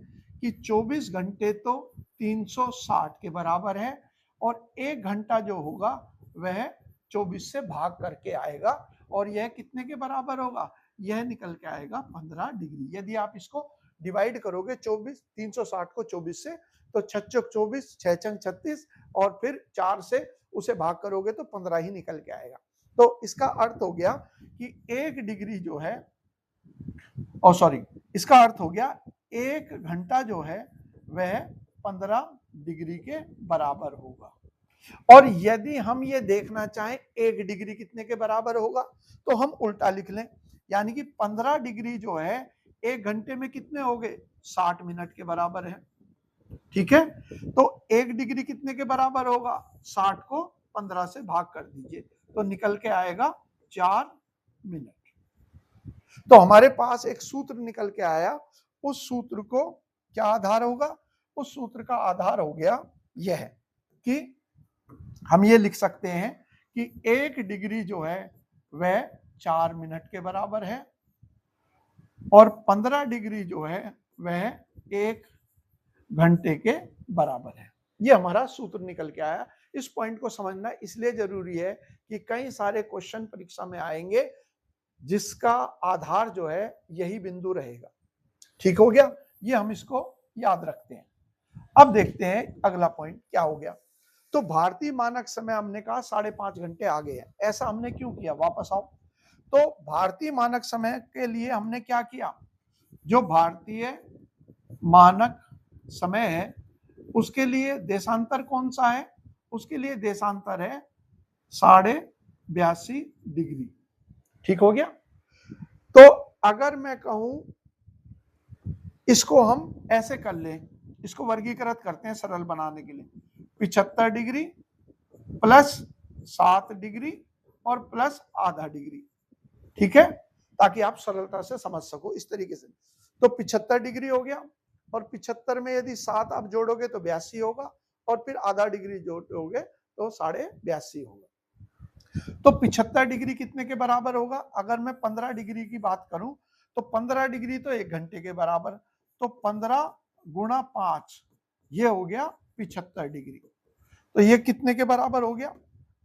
कि 24 घंटे तो 360 के बराबर है, और 1 घंटा जो होगा वह 24 से भाग करके आएगा, और यह कितने के बराबर होगा, यह निकल के आएगा 15 डिग्री। यदि आप इसको डिवाइड करोगे 360 को 24 से, तो 6 चौक 24, 6 छंग 36, और फिर 4 से उसे भाग करोगे तो 15 ही निकल के आएगा। तो इसका अर्थ हो गया कि 1 डिग्री जो है, इसका अर्थ हो गया 1 घंटा जो है वह 15 डिग्री के बराबर होगा। और यदि हम ये देखना चाहें 1 डिग्री कितने के बराबर होगा, तो हम उल्टा लिख लें, यानी कि 15 डिग्री जो है 1 घंटे में कितने हो गए, 60 मिनट के बराबर है, ठीक है। तो 1 डिग्री कितने के बराबर होगा, 60 को 15 से भाग कर दीजिए तो निकल के आएगा 4 मिनट। तो हमारे पास एक सूत्र निकल के आया, उस सूत्र को क्या आधार होगा, उस सूत्र का आधार हो गया यह कि हम ये लिख सकते हैं कि 1 डिग्री जो है वह 4 मिनट के बराबर है, और 15 डिग्री जो है वह 1 घंटे के बराबर है। ये हमारा सूत्र निकल के आया। इस पॉइंट को समझना इसलिए जरूरी है कि कई सारे क्वेश्चन परीक्षा में आएंगे जिसका आधार जो है यही बिंदु रहेगा, ठीक हो गया। ये हम इसको याद रखते हैं। अब देखते हैं अगला पॉइंट क्या हो गया। तो भारतीय मानक समय हमने कहा 5.5 घंटे आगे है, ऐसा हमने क्यों किया, वापस आओ। तो भारतीय मानक समय के लिए हमने क्या किया, जो भारतीय मानक समय है उसके लिए देशांतर कौन सा है, उसके लिए देशांतर है 82.5 डिग्री, ठीक हो गया। तो अगर मैं कहूं इसको हम ऐसे कर लें, इसको वर्गीकृत करते हैं सरल बनाने के लिए, 75 डिग्री प्लस 7 डिग्री और प्लस आधा डिग्री, ठीक है, ताकि आप सरलता से समझ सको इस तरीके से। तो 75 डिग्री हो गया, और 75 में यदि 7 आप जोड़ोगे तो 82 होगा, और फिर आधा डिग्री जोड़ोगे तो 82.5 होगा। तो 75 डिग्री कितने के बराबर होगा? अगर मैं 15 डिग्री की बात करूं तो 15 डिग्री तो 1 घंटे के बराबर, तो 15 गुणा 5 ये हो गया 75 डिग्री। तो ये कितने के बराबर हो गया?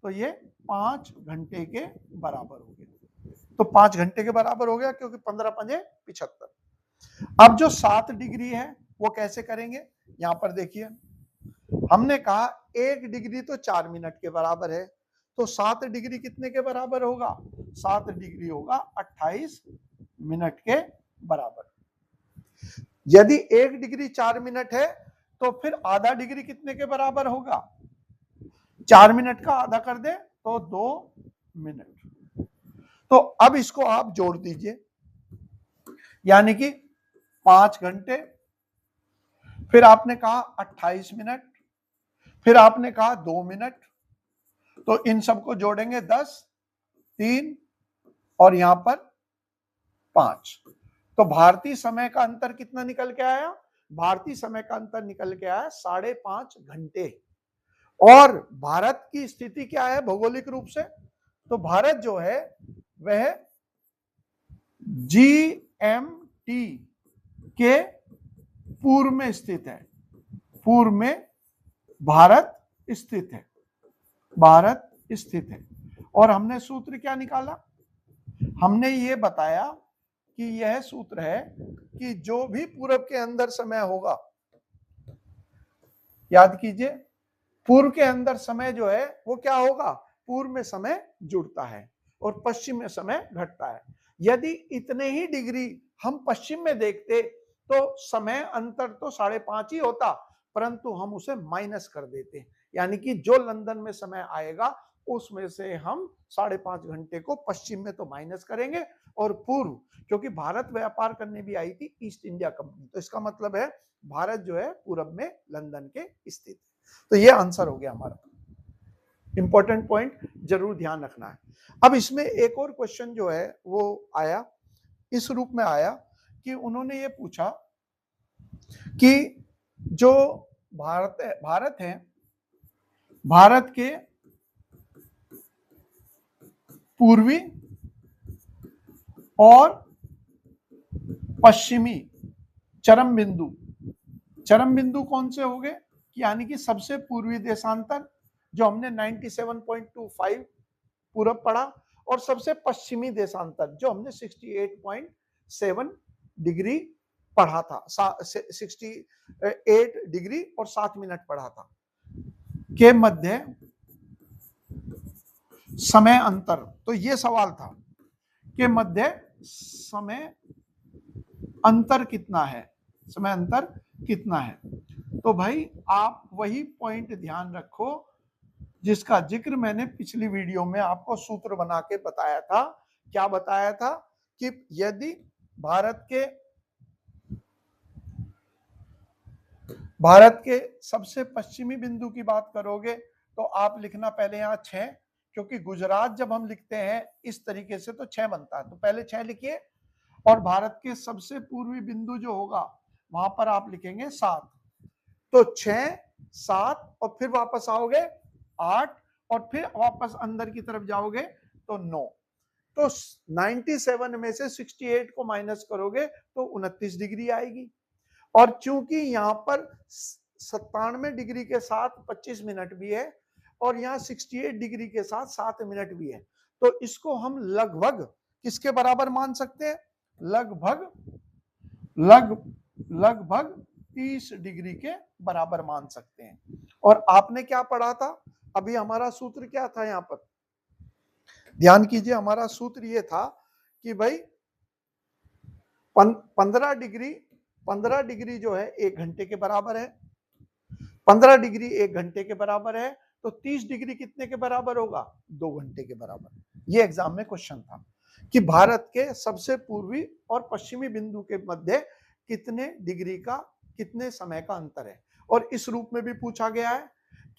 तो ये 5 घंटे के बराबर हो गया। तो 5 घंटे के बराबर हो गया क्योंकि 15 पंजे 75। अब जो 7 डिग्री है वो कैसे करेंगे? यहां पर देखिए, हमने कहा 1 डिग्री तो 4 मिनट के बराबर है, तो 7 डिग्री कितने के बराबर होगा? 7 डिग्री होगा 28 मिनट के बराबर। यदि 1 डिग्री 4 मिनट है तो फिर आधा डिग्री कितने के बराबर होगा? 4 मिनट का आधा कर दे तो 2 मिनट। तो अब इसको आप जोड़ दीजिए, यानी कि 5 घंटे, फिर आपने कहा 28 मिनट, फिर आपने कहा 2 मिनट, तो इन सबको जोड़ेंगे 10, 3 और यहां पर 5। तो भारतीय समय का अंतर कितना निकल के आया? भारतीय समय का अंतर निकल के आया 5.5 घंटे। और भारत की स्थिति क्या है भौगोलिक रूप से? तो भारत जो है वह GMT के पूर्व में स्थित है। पूर्व में भारत स्थित है, भारत स्थित है। और हमने सूत्र क्या निकाला? हमने ये बताया कि यह सूत्र है कि जो भी पूरब के अंदर समय होगा, याद कीजिए, पूर्व के अंदर समय जो है वो क्या होगा? पूर्व में समय जुड़ता है और पश्चिम में समय घटता है। यदि इतने ही डिग्री हम पश्चिम में देखते तो समय अंतर तो 5.5 ही होता, परंतु हम उसे माइनस कर देते, यानी कि जो लंदन में समय आएगा उसमें से हम 5.5 घंटे को पश्चिम में तो माइनस करेंगे और पूर्व, क्योंकि भारत व्यापार करने भी आई थी ईस्ट इंडिया कंपनी, तो इसका मतलब है भारत जो है पूरब में लंदन के स्थित। तो ये आंसर हो गया हमारा। इंपॉर्टेंट पॉइंट जरूर ध्यान रखना है। अब इसमें एक और क्वेश्चन जो है वो आया, इस रूप में आया कि उन्होंने ये पूछा कि जो भारत है, भारत के पूर्वी और पश्चिमी चरम बिंदु कौन से हो गए? यानी कि सबसे पूर्वी देशांतर जो हमने 97.25 पूरब पढ़ा, और सबसे पश्चिमी देशांतर जो हमने 68.7 डिग्री पढ़ा था, 68 डिग्री और 7 मिनट पढ़ा था, के मध्य समय अंतर। तो ये सवाल था कि मध्य समय अंतर कितना है, समय अंतर कितना है। तो भाई आप वही पॉइंट ध्यान रखो जिसका जिक्र मैंने पिछली वीडियो में आपको सूत्र बना के बताया था। क्या बताया था? कि यदि भारत के सबसे पश्चिमी बिंदु की बात करोगे तो आप लिखना पहले यहां 6, क्योंकि गुजरात जब हम लिखते हैं इस तरीके से तो 6 बनता है, तो पहले 6 लिखिए। और भारत के सबसे पूर्वी बिंदु जो होगा वहां पर आप लिखेंगे 7, तो 6, 7 और फिर वापस आओगे 8 और फिर वापस अंदर की तरफ जाओगे तो 9। तो 97 में से 68 को माइनस करोगे तो 29 डिग्री आएगी। और चूंकि यहां पर 97 डिग्री के साथ 25 मिनट भी है और यहाँ 68 डिग्री के साथ 7 मिनट भी है, तो इसको हम लगभग किसके बराबर मान सकते हैं? लगभग 30 डिग्री के बराबर मान सकते हैं। और आपने क्या पढ़ा था अभी? हमारा सूत्र क्या था? यहां पर ध्यान कीजिए, हमारा सूत्र ये था कि भाई 15 डिग्री जो है 1 घंटे के बराबर है, 15 डिग्री 1 घंटे के बराबर है, तो 30 डिग्री कितने के बराबर होगा? 2 घंटे के बराबर। ये एग्जाम में क्वेश्चन था कि भारत के सबसे पूर्वी और पश्चिमी बिंदु के मध्य कितने डिग्री का, कितने समय का अंतर है। और इस रूप में भी पूछा गया है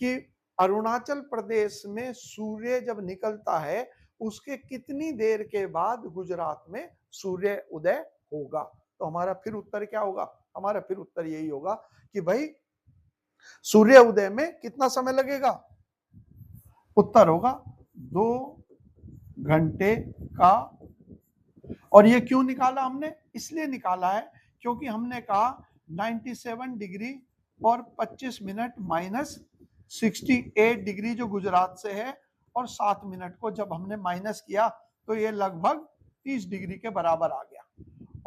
कि अरुणाचल प्रदेश में सूर्य जब निकलता है उसके कितनी देर के बाद गुजरात में सूर्य उदय होगा। तो हमारा फिर उत्तर क्या होगा? हमारा फिर उत्तर यही होगा कि भाई सूर्य उदय में कितना समय लगेगा? उत्तर होगा 2 घंटे का। और ये क्यों निकाला हमने? इसलिए निकाला है क्योंकि हमने कहा 97 डिग्री और 25 मिनट माइनस 68 डिग्री जो गुजरात से है, और 7 मिनट को जब हमने माइनस किया तो ये लगभग 30 डिग्री के बराबर आ गया।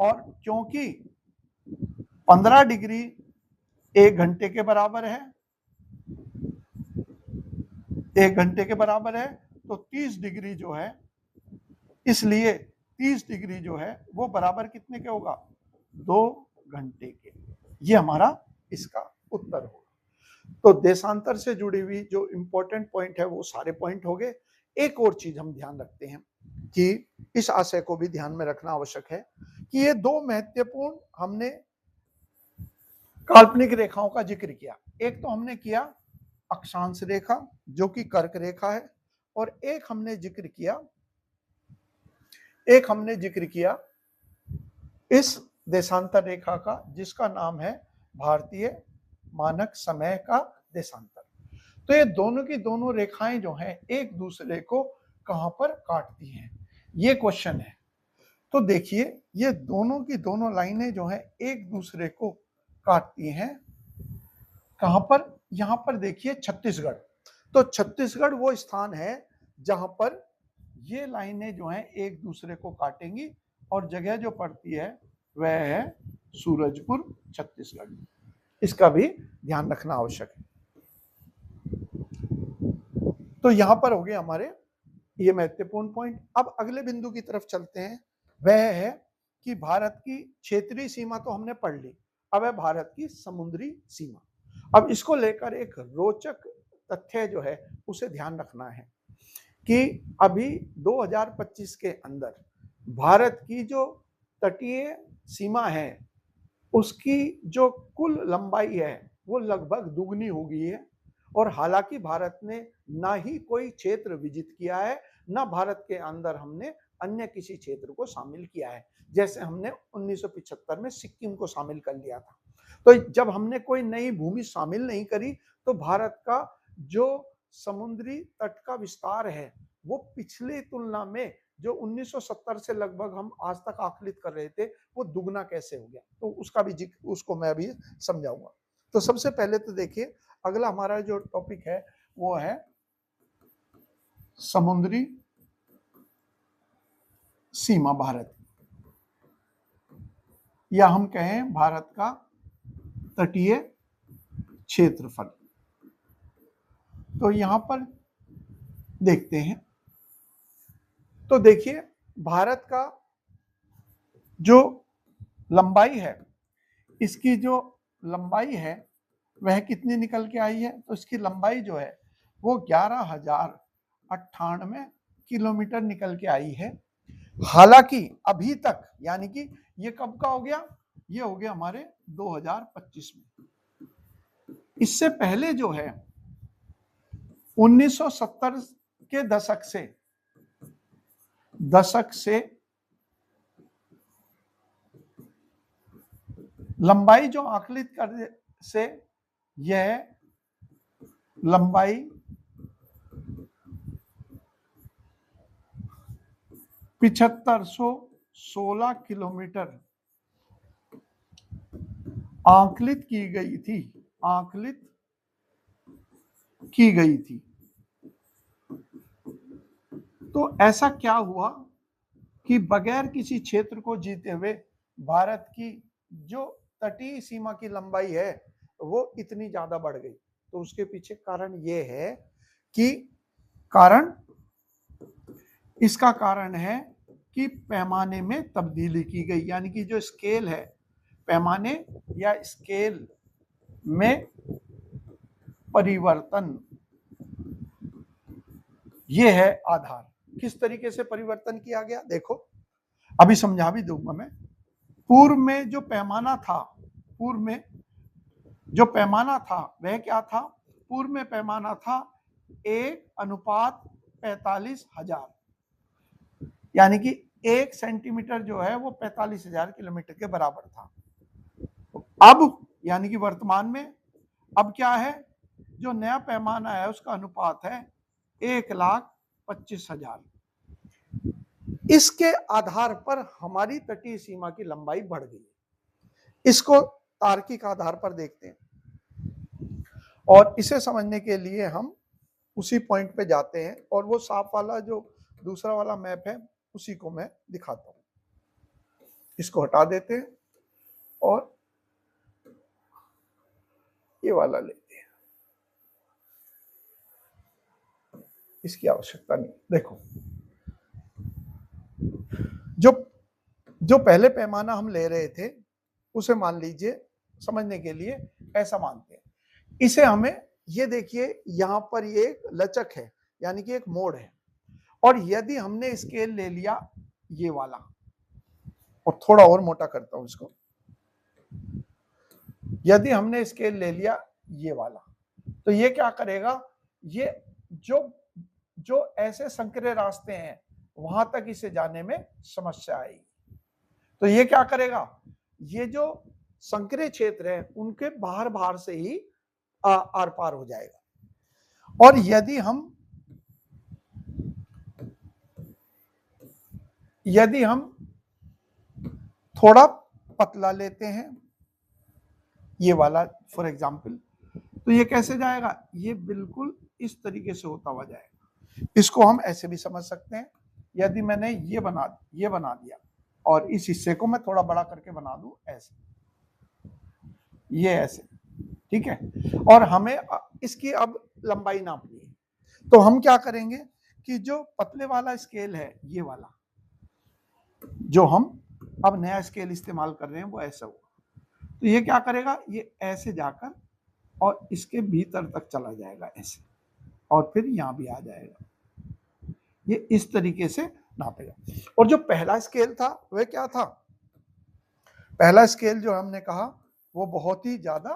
और क्योंकि 15 डिग्री 1 घंटे के बराबर है, 1 घंटे के बराबर है, तो 30 डिग्री जो है, इसलिए 30 डिग्री जो है वो बराबर कितने के होगा? 2 घंटे के। ये हमारा इसका उत्तर होगा। तो देशांतर से जुड़ी हुई जो इंपॉर्टेंट पॉइंट है वो सारे पॉइंट हो गए। एक और चीज हम ध्यान रखते हैं कि इस आशय को भी ध्यान में रखना आवश्यक है कि ये दो महत्वपूर्ण हमने काल्पनिक रेखाओं का जिक्र किया। एक तो हमने किया अक्षांश रेखा जो कि कर्क रेखा है, और एक हमने जिक्र किया इस देशांतर रेखा का जिसका नाम है भारतीय मानक समय का देशांतर। तो ये दोनों की दोनों रेखाएं जो हैं एक दूसरे को कहां पर काटती हैं, ये क्वेश्चन है। तो देखिए ये दोनों की दोनों लाइनें जो हैं एक दूसरे को काटती हैं कहां पर? यहां पर देखिए छत्तीसगढ़। तो छत्तीसगढ़ वो स्थान है जहां पर ये लाइनें जो हैं एक दूसरे को काटेंगी, और जगह जो पड़ती है वह है सूरजपुर छत्तीसगढ़। इसका भी ध्यान रखना आवश्यक है। तो यहां पर हो गए हमारे ये महत्वपूर्ण पॉइंट। अब अगले बिंदु की तरफ चलते हैं, वह है कि भारत की क्षेत्रीय सीमा तो हमने पढ़ ली, अब है भारत की समुद्री सीमा। अब इसको लेकर एक रोचक तथ्य जो है उसे ध्यान रखना है कि अभी 2025 के अंदर भारत की जो तटीय सीमा है उसकी जो कुल लंबाई है वो लगभग दुगनी हो गई है। और हालांकि भारत ने ना ही कोई क्षेत्र विजित किया है, ना भारत के अंदर हमने अन्य किसी क्षेत्र को शामिल किया है, जैसे हमने 1975 में सिक्किम को शामिल कर लिया था। तो जब हमने कोई नई भूमि शामिल नहीं करी तो भारत का जो समुद्री तट का विस्तार है वो पिछली तुलना में जो 1970 से लगभग हम आज तक आकलित कर रहे थे वो दुगना कैसे हो गया, तो उसका भी उसको मैं अभी समझाऊंगा। तो सबसे पहले तो देखिए अगला हमारा जो टॉपिक है वो है समुद्री सीमा भारत, या हम कहें भारत का तटीय क्षेत्रफल। तो यहां पर देखते हैं, तो देखिए भारत का जो लंबाई है, इसकी जो लंबाई है वह कितनी निकल के आई है? तो इसकी लंबाई जो है वो 11,098 किलोमीटर निकल के आई है। हालांकि अभी तक, यानी कि ये कब का हो गया? ये हो गया हमारे 2025 में। इससे पहले जो है 1970 के दशक से लंबाई जो आकलित कर से यह लंबाई 7516 किलोमीटर आकलित की गई थी। तो ऐसा क्या हुआ कि बगैर किसी क्षेत्र को जीते हुए भारत की जो तटीय सीमा की लंबाई है वो इतनी ज्यादा बढ़ गई? तो उसके पीछे कारण ये है कि इसका कारण है कि पैमाने में तब्दीली की गई, यानी कि जो स्केल है, पैमाने या स्केल में परिवर्तन, ये है आधार। किस तरीके से परिवर्तन किया गया देखो, अभी समझा भी दूंगा मैं। पूर्व में जो पैमाना था वह क्या था? पूर्व में पैमाना था 1:45,000, यानी कि 1 सेंटीमीटर जो है वो 45,000 किलोमीटर के बराबर था। अब यानी कि वर्तमान में अब क्या है? जो नया पैमाना है उसका अनुपात है 1,25,000। इसके आधार पर हमारी तटीय सीमा की लंबाई बढ़ गई। इसको तार्किक आधार पर देखते हैं और इसे समझने के लिए हम उसी पॉइंट पे जाते हैं और वो साफ वाला जो दूसरा वाला मैप है उसी को मैं दिखाता हूं। इसको हटा देते हैं और ये वाला लेते हैं, इसकी आवश्यकता नहीं। देखो, जो पहले पैमाना हम ले रहे थे उसे मान लीजिए समझने के लिए ऐसा मानते हैं। इसे हमें ये देखिए यहां पर ये एक लचक है यानी कि एक मोड़ है, और यदि हमने स्केल ले लिया ये वाला और थोड़ा और मोटा करता हूं इसको, यदि हमने स्केल ले लिया ये वाला तो ये क्या करेगा, ये जो ऐसे संकरे रास्ते हैं वहां तक इसे जाने में समस्या आएगी। तो ये क्या करेगा, ये जो संकरे क्षेत्र हैं उनके बाहर से ही आर पार हो जाएगा। और यदि हम थोड़ा पतला लेते हैं ये वाला फॉर एग्जाम्पल, तो ये कैसे जाएगा, ये बिल्कुल इस तरीके से होता हुआ जाएगा। इसको हम ऐसे भी समझ सकते हैं, यदि मैंने ये बना दिया और इस हिस्से को मैं थोड़ा बड़ा करके बना दूं ऐसे, ये ऐसे, ठीक है, और हमें इसकी अब लंबाई नापनी है। तो हम क्या करेंगे कि जो पतले वाला स्केल है ये वाला, जो हम अब नया स्केल इस्तेमाल कर रहे हैं वो ऐसा होगा। तो ये क्या करेगा, ये ऐसे जाकर और इसके भीतर तक चला जाएगा ऐसे, और फिर यहां भी आ जाएगा, ये इस तरीके से नापेगा। और जो पहला स्केल था वह क्या था, पहला स्केल जो हमने कहा वो बहुत ही ज्यादा,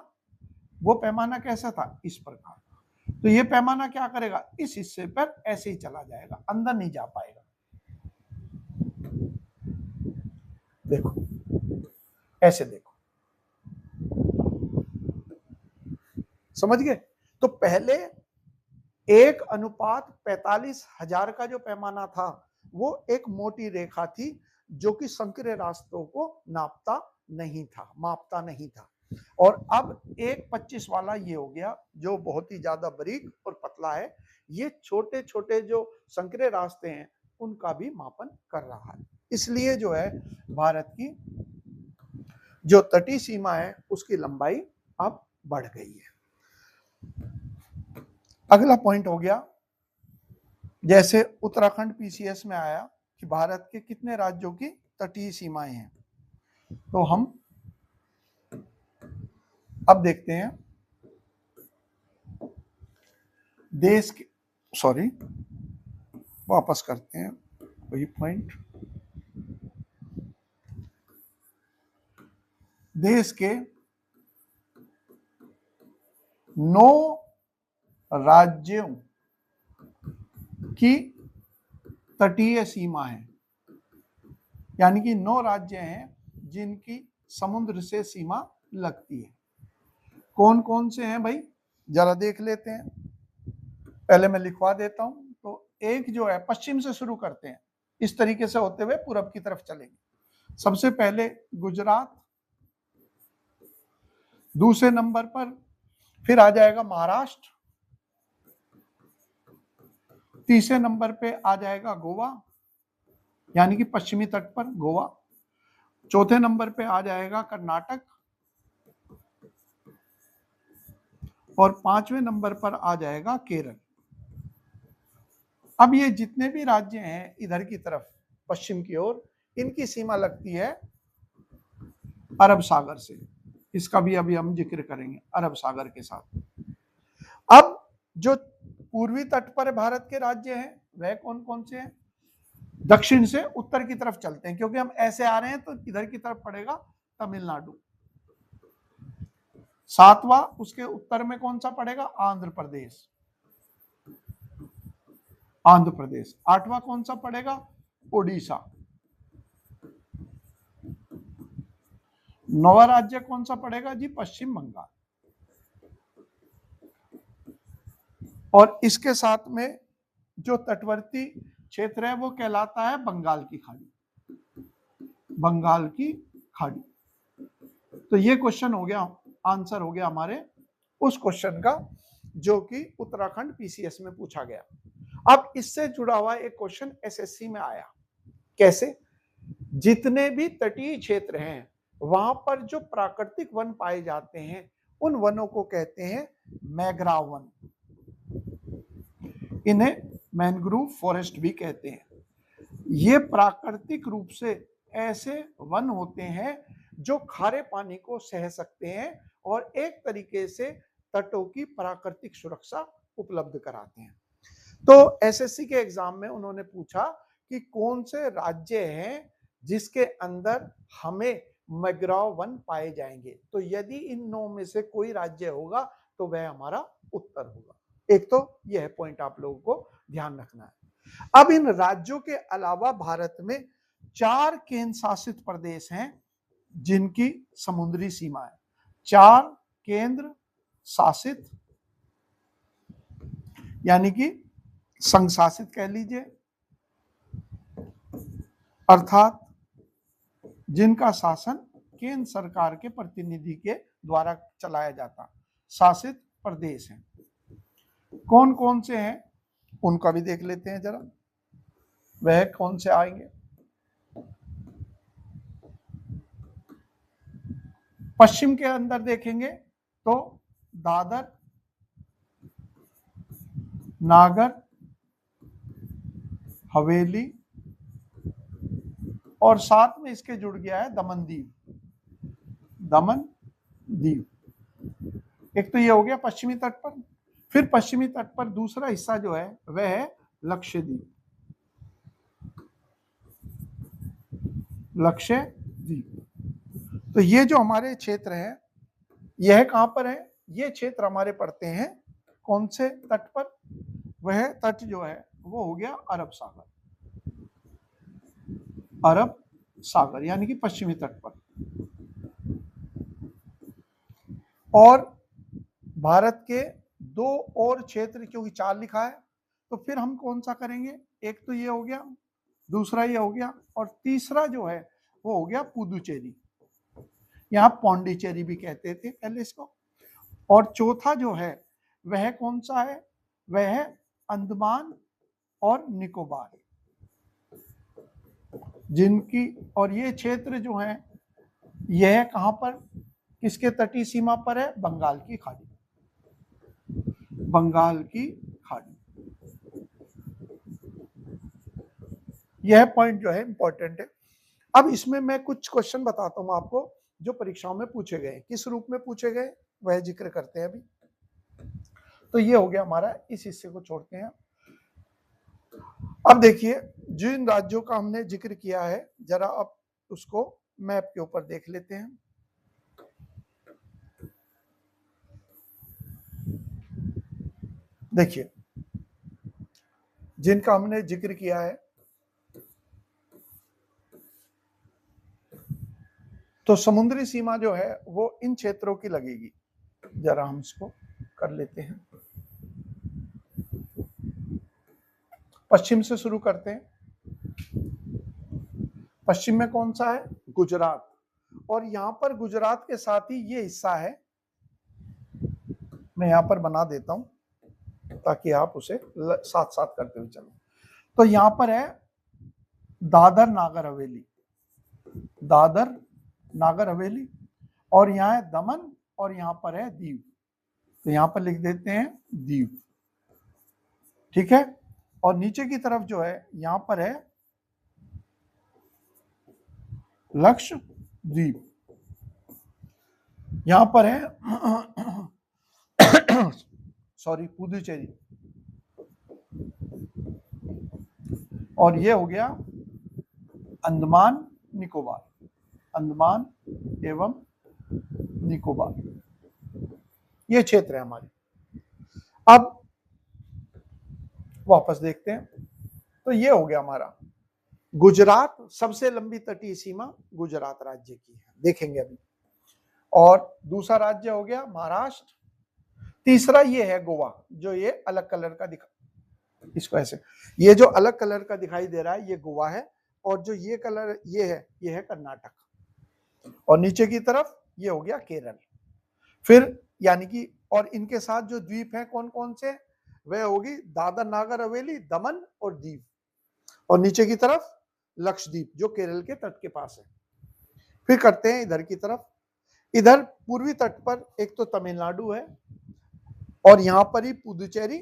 वो पैमाना कैसा था, इस प्रकार। तो ये पैमाना क्या करेगा, इस हिस्से पर ऐसे ही चला जाएगा, अंदर नहीं जा पाएगा। देखो ऐसे, देखो, समझ गए। तो पहले 1:45,000 का जो पैमाना था वो एक मोटी रेखा थी जो कि संकरे रास्तों को मापता नहीं था। और अब 1:25 वाला ये हो गया जो बहुत ही ज्यादा बारीक और पतला है, ये छोटे छोटे जो संकरे रास्ते हैं उनका भी मापन कर रहा है। इसलिए जो है भारत की जो तटीय सीमा है उसकी लंबाई अब बढ़ गई है। अगला पॉइंट हो गया, जैसे उत्तराखंड पीसीएस में आया कि भारत के कितने राज्यों की तटीय सीमाएं हैं, तो हम अब देखते हैं देश के, सॉरी वापस करते हैं वही पॉइंट, देश के 9 राज्यों की तटीय सीमा है, यानी कि 9 राज्य हैं जिनकी समुद्र से सीमा लगती है। कौन कौन से हैं भाई, जरा देख लेते हैं, पहले मैं लिखवा देता हूं। तो एक जो है, पश्चिम से शुरू करते हैं, इस तरीके से होते हुए पूरब की तरफ चलेंगे। सबसे पहले गुजरात, दूसरे नंबर पर फिर आ जाएगा महाराष्ट्र, तीसरे नंबर पे आ जाएगा गोवा, यानी कि पश्चिमी तट पर गोवा, चौथे नंबर पे आ जाएगा कर्नाटक, और 5वें नंबर पर आ जाएगा केरल। अब ये जितने भी राज्य हैं इधर की तरफ पश्चिम की ओर, इनकी सीमा लगती है अरब सागर से, इसका भी अभी हम जिक्र करेंगे अरब सागर के साथ। अब जो पूर्वी तट पर भारत के राज्य हैं वह कौन कौन से हैं, दक्षिण से उत्तर की तरफ चलते हैं, क्योंकि हम ऐसे आ रहे हैं तो इधर की तरफ पड़ेगा तमिलनाडु, सातवां उसके उत्तर में कौन सा पड़ेगा, आंध्र प्रदेश, आठवां कौन सा पड़ेगा, ओडिशा, नौवा राज्य कौन सा पड़ेगा जी, पश्चिम बंगाल। और इसके साथ में जो तटवर्ती क्षेत्र है वो कहलाता है बंगाल की खाड़ी, बंगाल की खाड़ी। तो ये क्वेश्चन हो गया, आंसर हो गया हमारे उस क्वेश्चन का जो कि उत्तराखंड पीसीएस में पूछा गया। अब इससे जुड़ा हुआ एक क्वेश्चन एसएससी में आया। कैसे? जितने भी तटीय क्षेत्र हैं वहां पर जो प्राकृतिक वन पाए जाते हैं उन वनों को कहते हैं मैंग्रोव वन, इन्हें मैंग्रोव फॉरेस्ट भी कहते हैं। ये प्राकृतिक रूप से ऐसे वन होते हैं जो खारे पानी को सह सकते हैं और एक तरीके से तटों की प्राकृतिक सुरक्षा उपलब्ध कराते हैं। तो एसएससी के एग्जाम में उन्होंने पूछा कि कौन से राज्य हैं जिसके अंदर हमें मैंग्रोव वन पाए जाएंगे। तो यदि इन 9 में से कोई राज्य होगा तो वह हमारा उत्तर होगा। एक तो यह पॉइंट आप लोगों को ध्यान रखना है। अब इन राज्यों के अलावा भारत में 4 केंद्र शासित प्रदेश हैं जिनकी समुद्री सीमा है। 4 केंद्र शासित यानी कि संघ शासित कह लीजिए, अर्थात जिनका शासन केंद्र सरकार के प्रतिनिधि के द्वारा चलाया जाता शासित प्रदेश हैं। कौन कौन से हैं उनका भी देख लेते हैं जरा, वह कौन से आएंगे। पश्चिम के अंदर देखेंगे तो दादर, नागर हवेली और साथ में इसके जुड़ गया है दमन दीव, दमन दीव। एक तो ये हो गया पश्चिमी तट पर। फिर पश्चिमी तट पर दूसरा हिस्सा जो है वह है लक्षद्वीप, लक्षद्वीप। तो ये जो हमारे क्षेत्र है यह कहां पर है? ये क्षेत्र हमारे पड़ते हैं कौन से तट पर? वह तट जो है वो हो गया अरब सागर, अरब सागर यानी कि पश्चिमी तट पर। और भारत के 2 और क्षेत्र, क्योंकि 4 लिखा है तो फिर हम कौन सा करेंगे? एक तो ये हो गया, दूसरा ये हो गया और तीसरा जो है वो हो गया पुदुचेरी, यहां पौंडीचेरी भी कहते थे पहले इसको। और चौथा जो है वह कौन सा है? वह है अंडमान और निकोबार, जिनकी, और ये क्षेत्र जो है यह कहां पर, किसके तटीय सीमा पर है? बंगाल की खाड़ी, बंगाल की खाड़ी। यह पॉइंट जो है इंपॉर्टेंट है। अब इसमें मैं कुछ क्वेश्चन बताता हूं आपको जो परीक्षाओं में पूछे गए, किस रूप में पूछे गए वह जिक्र करते हैं अभी। तो ये हो गया हमारा, इस हिस्से को छोड़ते हैं। अब देखिए जिन राज्यों का हमने जिक्र किया है जरा अब उसको मैप के ऊपर देख लेते हैं। देखिए जिनका हमने जिक्र किया है तो समुद्री सीमा जो है वो इन क्षेत्रों की लगेगी। जरा हम इसको कर लेते हैं, पश्चिम से शुरू करते हैं। पश्चिम में कौन सा है? गुजरात। और यहां पर गुजरात के साथ ही ये हिस्सा है, मैं यहां पर बना देता हूं ताकि आप उसे साथ साथ करते हुए चलो। तो यहां पर है दादर नागर हवेली, दादर नागर हवेली, और यहां है दमन और यहां पर है दीव। तो यहां पर लिख देते हैं दीव, ठीक है। और नीचे की तरफ जो है यहां पर है लक्षद्वीप, यहां पर है सॉरी पुदुचेरी, और ये हो गया अंडमान निकोबार, अंडमान एवं निकोबार, ये क्षेत्र है हमारे। अब वापस देखते हैं तो ये हो गया हमारा गुजरात, सबसे लंबी तटीय सीमा गुजरात राज्य की है, देखेंगे अभी। और दूसरा राज्य हो गया महाराष्ट्र, तीसरा ये है गोवा जो ये अलग कलर का दिखा, इसको ऐसे, ये जो अलग कलर का दिखाई दे रहा है ये गोवा है, और जो ये कलर ये है कर्नाटक, और नीचे की तरफ ये हो गया केरल। फिर यानी कि, और इनके साथ जो द्वीप हैं कौन कौन से, वह होगी दादर नागर हवेली, दमन और दीव, और नीचे की तरफ लक्षद्वीप जो केरल के तट के पास है। फिर करते हैं इधर की तरफ, इधर पूर्वी तट पर एक तो तमिलनाडु है, और यहां पर ही पुदुचेरी,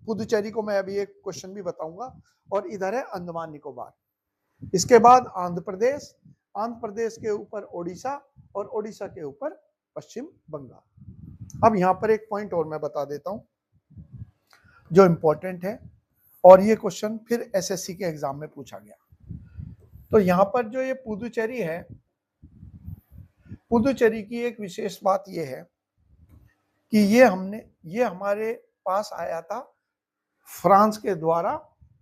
पुदुचेरी को मैं अभी एक क्वेश्चन भी बताऊंगा, और इधर है अंडमान निकोबार। इसके बाद आंध्र प्रदेश, आंध्र प्रदेश के ऊपर ओडिशा, और ओडिशा के ऊपर पश्चिम बंगाल। अब यहां पर एक पॉइंट और मैं बता देता हूं जो इंपॉर्टेंट है, और ये क्वेश्चन फिर एसएससी के एग्जाम में पूछा गया। तो यहां पर जो ये पुदुचेरी है, पुदुचेरी की एक विशेष बात यह है कि ये हमारे पास आया था, फ्रांस के द्वारा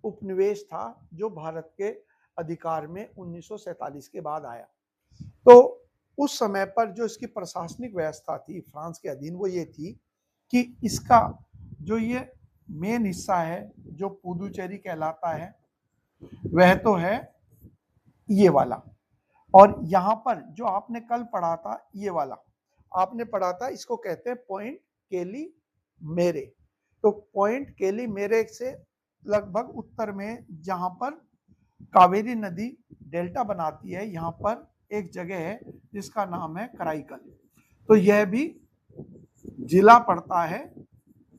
उपनिवेश था जो भारत के अधिकार में 1947 के बाद आया। तो उस समय पर जो इसकी प्रशासनिक व्यवस्था थी फ्रांस के अधीन, वो ये थी कि इसका जो ये मेन हिस्सा है जो पुदुचेरी कहलाता है, वह तो है ये वाला, और यहां पर जो आपने कल पढ़ा था ये वाला आपने पढ़ा था, इसको कहते हैं पॉइंट केली मेरे। तो पॉइंट केली मेरे से लगभग उत्तर में जहां पर कावेरी नदी डेल्टा बनाती है, यहां पर एक जगह है जिसका नाम है कराईकल। तो यह भी जिला पड़ता है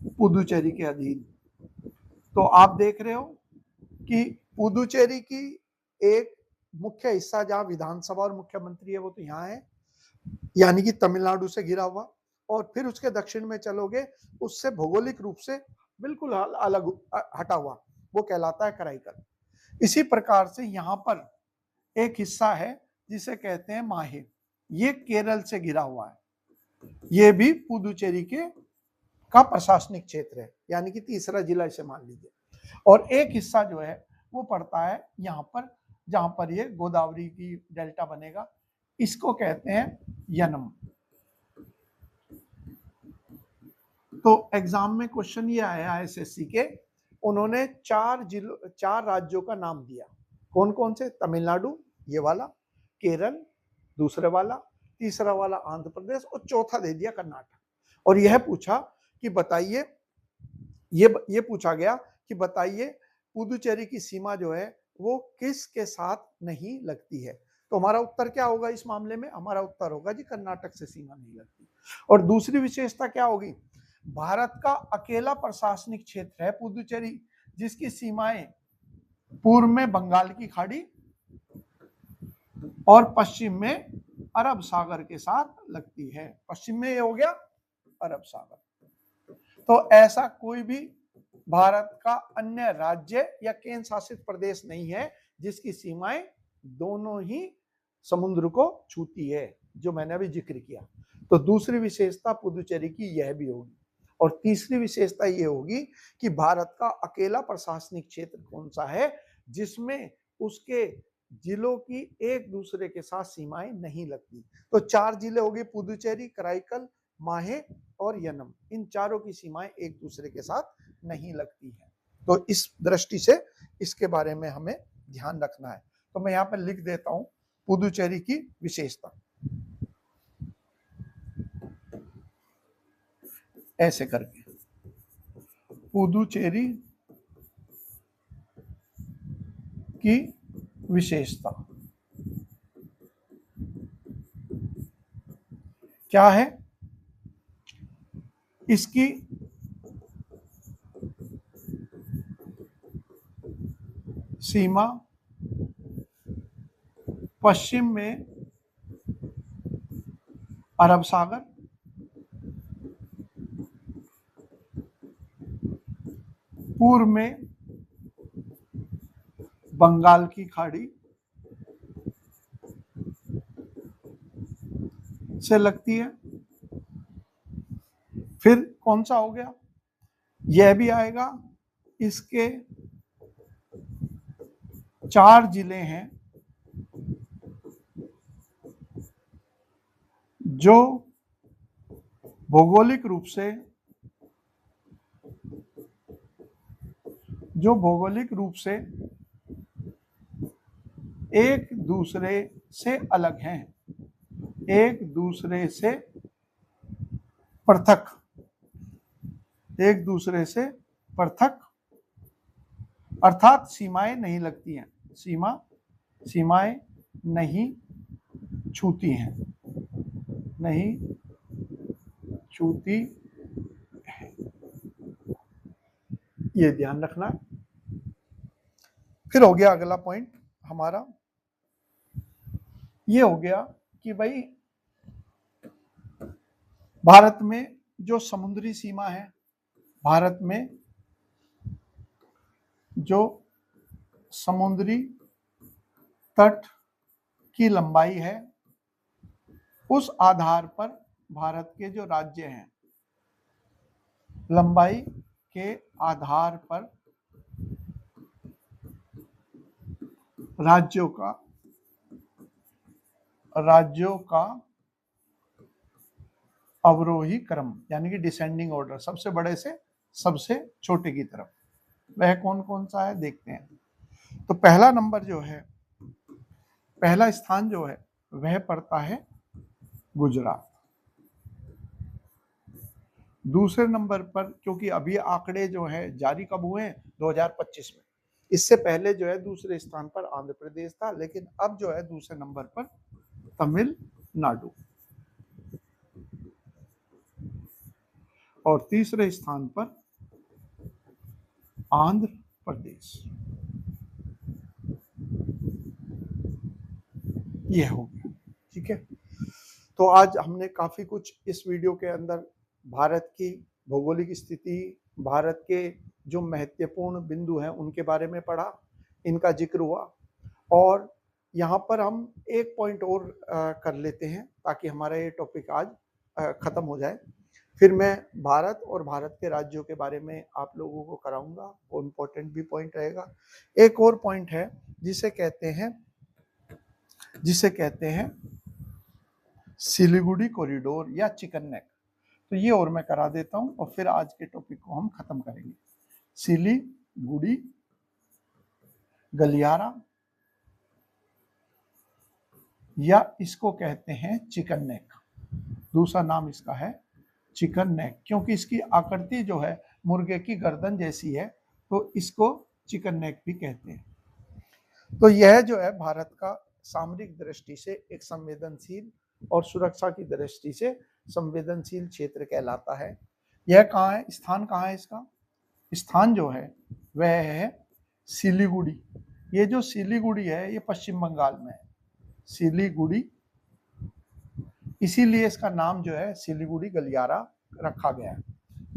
पुदुचेरी के अधीन। तो आप देख रहे हो कि पुदुचेरी की एक मुख्य हिस्सा जहां विधानसभा और मुख्यमंत्री है वो तो यहाँ है, यानी कि तमिलनाडु से घिरा हुआ, और फिर उसके दक्षिण में चलोगे उससे भौगोलिक रूप से बिल्कुल अलग हटा हुआ, वो कहलाता है कराईकल। इसी प्रकार से यहाँ पर एक हिस्सा है जिसे कहते हैं माहे, ये केरल से घिरा हुआ है, ये भी पुदुचेरी के का प्रशासनिक क्षेत्र है, यानी कि तीसरा जिला इसे मान लीजिए। और एक हिस्सा जो है वो पड़ता है यहाँ पर, जहां पर ये गोदावरी की डेल्टा बनेगा, इसको कहते हैं यनम। तो एग्जाम में क्वेश्चन ये आया एसएससी के, उन्होंने 4 राज्यों का नाम दिया, कौन कौन से, तमिलनाडु ये वाला, केरल दूसरे वाला, तीसरा वाला आंध्र प्रदेश, और चौथा दे दिया कर्नाटक। और यह पूछा कि बताइए, ये पूछा गया कि बताइए पुदुचेरी की सीमा जो है वो किस के साथ नहीं लगती है। तो हमारा उत्तर क्या होगा इस मामले में, हमारा उत्तर होगा जी कर्नाटक से सीमा नहीं लगती। और दूसरी विशेषता क्या होगी, भारत का अकेला प्रशासनिक क्षेत्र है पुदुचेरी, जिसकी सीमाएं पूर्व में बंगाल की खाड़ी और पश्चिम में अरब सागर के साथ लगती है। पश्चिम में ये हो गया अरब सागर। तो ऐसा कोई भी भारत का अन्य राज्य या केंद्र शासित प्रदेश नहीं है जिसकी सीमाएं दोनों ही समुद्र को छूती है, जो मैंने अभी जिक्र किया। तो दूसरी विशेषता पुदुचेरी की यह भी होगी। और तीसरी विशेषता यह होगी कि भारत का अकेला प्रशासनिक क्षेत्र कौन सा है जिसमें उसके जिलों की एक दूसरे के साथ सीमाएं नहीं लगती। तो 4 जिले हो गए, पुदुचेरी, कराईकल, माहे और यनम, इन चारों की सीमाएं एक दूसरे के साथ नहीं लगती हैं। तो इस दृष्टि से इसके बारे में हमें ध्यान रखना है। तो मैं यहाँ पर लिख देता हूं पुदुचेरी की विशेषता ऐसे करके, पुदुचेरी की विशेषता क्या है, इसकी सीमा पश्चिम में अरब सागर, पूर्व में बंगाल की खाड़ी से लगती है। फिर कौन सा हो गया, यह भी आएगा, इसके 4 जिले हैं जो भौगोलिक रूप से जो भौगोलिक रूप से एक दूसरे से अलग हैं, एक दूसरे से पृथक, एक दूसरे से पृथक, अर्थात सीमाएं नहीं लगती हैं, सीमाएं नहीं छूती हैं, नहीं छूती है, ये ध्यान रखना। फिर हो गया अगला पॉइंट हमारा, ये हो गया कि भाई भारत में जो समुद्री सीमा है, भारत में जो समुद्री तट की लंबाई है, उस आधार पर भारत के जो राज्य हैं, लंबाई के आधार पर राज्यों का अवरोही क्रम, यानी कि डिसेंडिंग ऑर्डर, सबसे बड़े से सबसे छोटे की तरफ, वह कौन कौन सा है देखते हैं। तो पहला नंबर जो है, पहला स्थान जो है वह पड़ता है गुजरात। दूसरे नंबर पर, क्योंकि अभी आंकड़े जो है जारी कब हुए हैं, 2025 में, इससे पहले जो है दूसरे स्थान पर आंध्र प्रदेश था, लेकिन अब जो है दूसरे नंबर पर तमिलनाडु, और तीसरे स्थान पर आंध्र प्रदेश। ये हो गया, ठीक है। तो आज हमने काफी कुछ इस वीडियो के अंदर भारत की भौगोलिक स्थिति, भारत के जो महत्वपूर्ण बिंदु हैं उनके बारे में पढ़ा, इनका जिक्र हुआ, और यहाँ पर हम एक पॉइंट और कर लेते हैं ताकि हमारा ये टॉपिक आज खत्म हो जाए। फिर मैं भारत और भारत के राज्यों के बारे में आप लोगों को कराऊंगा, वो इम्पोर्टेंट भी पॉइंट रहेगा। एक और पॉइंट है जिसे कहते हैं सिलीगुड़ी कॉरिडोर या चिकन नेक, तो ये और मैं करा देता हूं और फिर आज के टॉपिक को हम खत्म करेंगे। सिलीगुड़ी, गलियारा, या इसको कहते हैं चिकन नेक, दूसरा नाम इसका है चिकन नेक, क्योंकि इसकी आकृति जो है मुर्गे की गर्दन जैसी है, तो इसको चिकन नेक भी कहते हैं। तो यह जो है भारत का सामरिक दृष्टि से एक संवेदनशील और सुरक्षा की दृष्टि से संवेदनशील क्षेत्र कहलाता है। यह कहाँ है, स्थान कहाँ है इसका, स्थान जो है वह है सिलीगुड़ी। ये जो सिलीगुड़ी है ये पश्चिम बंगाल में है, सिलीगुड़ी, इसीलिए इसका नाम जो है सिलीगुड़ी गलियारा रखा गया है।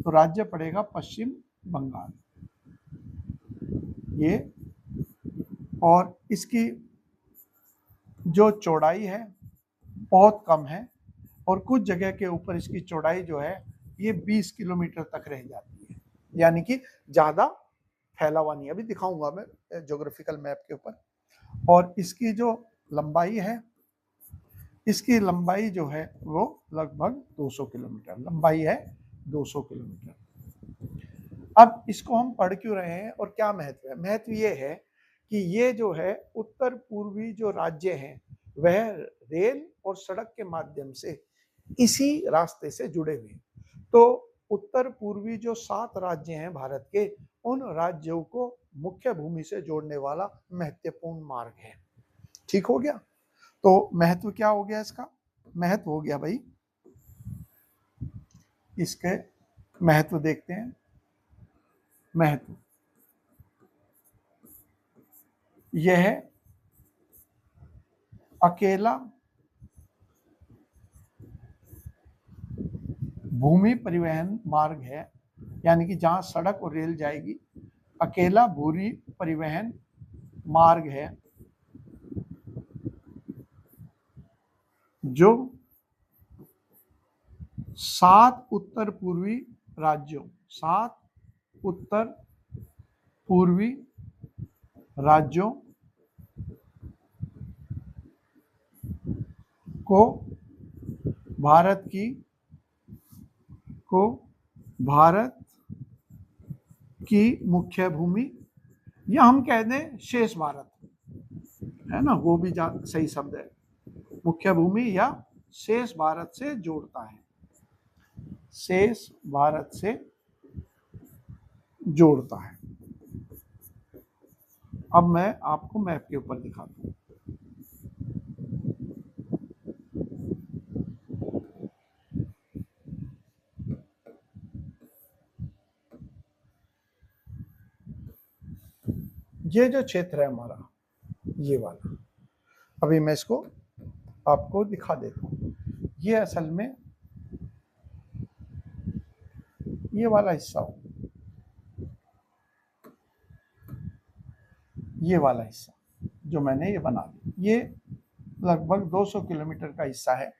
तो राज्य पड़ेगा पश्चिम बंगाल ये, और इसकी जो चौड़ाई है बहुत कम है, और कुछ जगह के ऊपर इसकी चौड़ाई जो है ये 20 किलोमीटर तक रह जाती है, यानी कि ज्यादा फैला हुआ नहीं। अभी दिखाऊंगा मैं ज्योग्राफिकल मैप के ऊपर। और इसकी जो लंबाई है, इसकी लंबाई जो है वो लगभग 200 किलोमीटर लंबाई है, 200 किलोमीटर। अब इसको हम पढ़ क्यों रहे हैं और क्या महत्व है? महत्व ये है कि ये जो है उत्तर पूर्वी जो राज्य हैं वह रेल और सड़क के माध्यम से इसी रास्ते से जुड़े हुए हैं। तो उत्तर पूर्वी जो 7 राज्य हैं भारत के, उन राज्यों को मुख्य भूमि से जोड़ने वाला महत्वपूर्ण मार्ग है। ठीक हो गया। तो महत्व क्या हो गया इसका? महत्व हो गया भाई, इसके महत्व देखते हैं। महत्व यह अकेला भूमि परिवहन मार्ग है, यानी कि जहां सड़क और रेल जाएगी, अकेला भूमि परिवहन मार्ग है जो 7 उत्तर पूर्वी राज्यों, 7 उत्तर पूर्वी राज्यों को भारत की मुख्य भूमि या हम कह दें शेष भारत, है ना, वो भी सही शब्द है। मुख्य भूमि या शेष भारत से जोड़ता है, शेष भारत से जोड़ता है। अब मैं आपको मैप के ऊपर दिखाता हूं। ये जो क्षेत्र है हमारा, ये वाला, अभी मैं इसको आपको दिखा देता हूं। ये असल में ये वाला हिस्सा हो, ये वाला हिस्सा जो मैंने ये बना दिया, ये लगभग 200 किलोमीटर का हिस्सा है।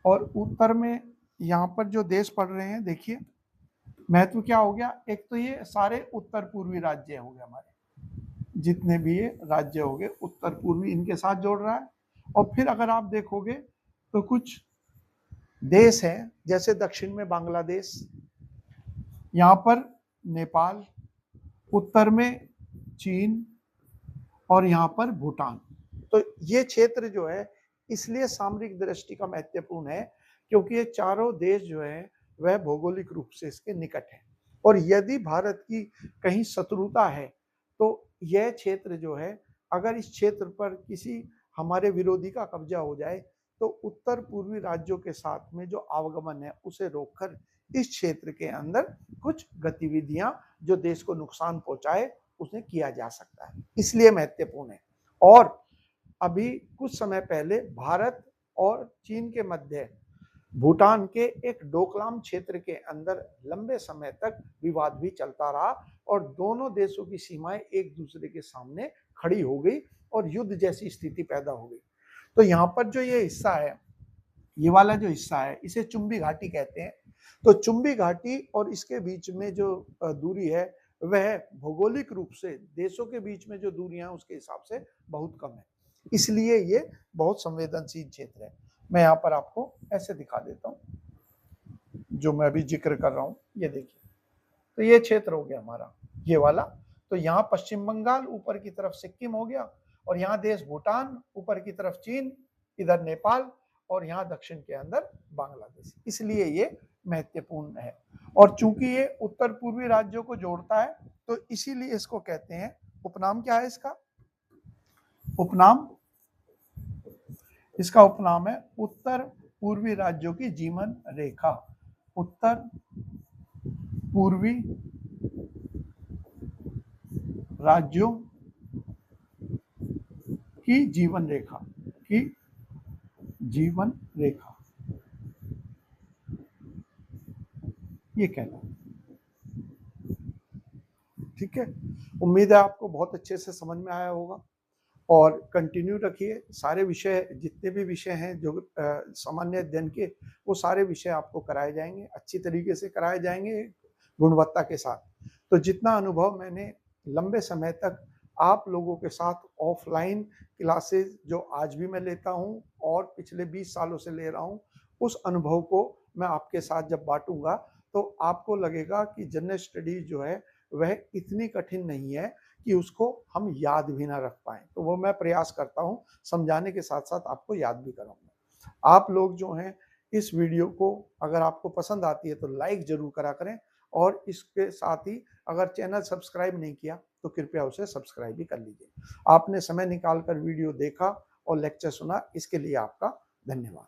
और उत्तर में यहाँ पर जो देश पड़ रहे हैं, देखिए महत्व क्या हो गया। एक तो ये सारे उत्तर पूर्वी राज्य हो गए हमारे, जितने भी ये राज्य हो गए उत्तर पूर्वी, इनके साथ जोड़ रहा है। और फिर अगर आप देखोगे तो कुछ देश हैं, जैसे दक्षिण में बांग्लादेश, यहाँ पर नेपाल, उत्तर में चीन और यहाँ पर भूटान। तो ये क्षेत्र जो है इसलिए सामरिक दृष्टि का महत्वपूर्ण है, क्योंकि ये चारों देश जो है वह भौगोलिक रूप से इसके निकट है। और यदि भारत की कहीं शत्रुता है तो यह क्षेत्र जो है, अगर इस क्षेत्र पर किसी हमारे विरोधी का कब्जा हो जाए तो उत्तर पूर्वी राज्यों के साथ में जो आवागमन है उसे रोककर इस क्षेत्र के अंदर कुछ गतिविधियां जो देश को नुकसान पहुंचाए उसे किया जा सकता है, इसलिए महत्वपूर्ण है। और अभी कुछ समय पहले भारत और चीन के मध्य भूटान के एक डोकलाम क्षेत्र के अंदर लंबे समय तक विवाद भी चलता रहा और दोनों देशों की सीमाएं एक दूसरे के सामने खड़ी हो गई और युद्ध जैसी स्थिति पैदा हो गई। तो यहाँ पर जो ये हिस्सा है, ये वाला जो हिस्सा है, इसे चुंबी घाटी कहते हैं। तो चुंबी घाटी और इसके बीच में जो दूरी है वह भौगोलिक रूप से देशों के बीच में जो दूरियां उसके हिसाब से बहुत कम है, इसलिए ये बहुत संवेदनशील क्षेत्र है। मैं यहाँ पर आपको ऐसे दिखा देता हूँ, जो मैं अभी जिक्र कर रहा हूँ, ये देखिए। तो ये क्षेत्र हो गया हमारा, ये वाला। तो यहाँ पश्चिम बंगाल, ऊपर की तरफ सिक्किम हो गया, और यहाँ देश भूटान, ऊपर की तरफ चीन, इधर नेपाल, और यहाँ दक्षिण के अंदर बांग्लादेश, इसलिए ये महत्वपूर्ण है। और चूंकि ये उत्तर पूर्वी राज्यों को जोड़ता है तो इसीलिए इसको कहते हैं, उपनाम क्या है इसका, उपनाम, इसका उपनाम है उत्तर पूर्वी राज्यों की जीवन रेखा। उत्तर पूर्वी राज्यों की जीवन रेखा, की जीवन रेखा, ये कहना। ठीक है, उम्मीद है आपको बहुत अच्छे से समझ में आया होगा। और कंटिन्यू रखिए, सारे विषय, जितने भी विषय हैं जो सामान्य अध्ययन के, वो सारे विषय आपको कराए जाएंगे, अच्छी तरीके से कराए जाएंगे, गुणवत्ता के साथ। तो जितना अनुभव मैंने लंबे समय तक आप लोगों के साथ ऑफलाइन क्लासेस जो आज भी मैं लेता हूं और पिछले 20 सालों से ले रहा हूं, उस अनुभव को मैं आपके साथ जब बांटूंगा तो आपको लगेगा कि जनरल स्टडीज जो है वह इतनी कठिन नहीं है कि उसको हम याद भी ना रख पाए। तो वो मैं प्रयास करता हूँ समझाने के साथ साथ आपको याद भी कराऊंगा। आप लोग जो हैं इस वीडियो को अगर आपको पसंद आती है तो लाइक जरूर करा करें, और इसके साथ ही अगर चैनल सब्सक्राइब नहीं किया तो कृपया उसे सब्सक्राइब भी कर लीजिए। आपने समय निकालकर वीडियो देखा और लेक्चर सुना, इसके लिए आपका धन्यवाद।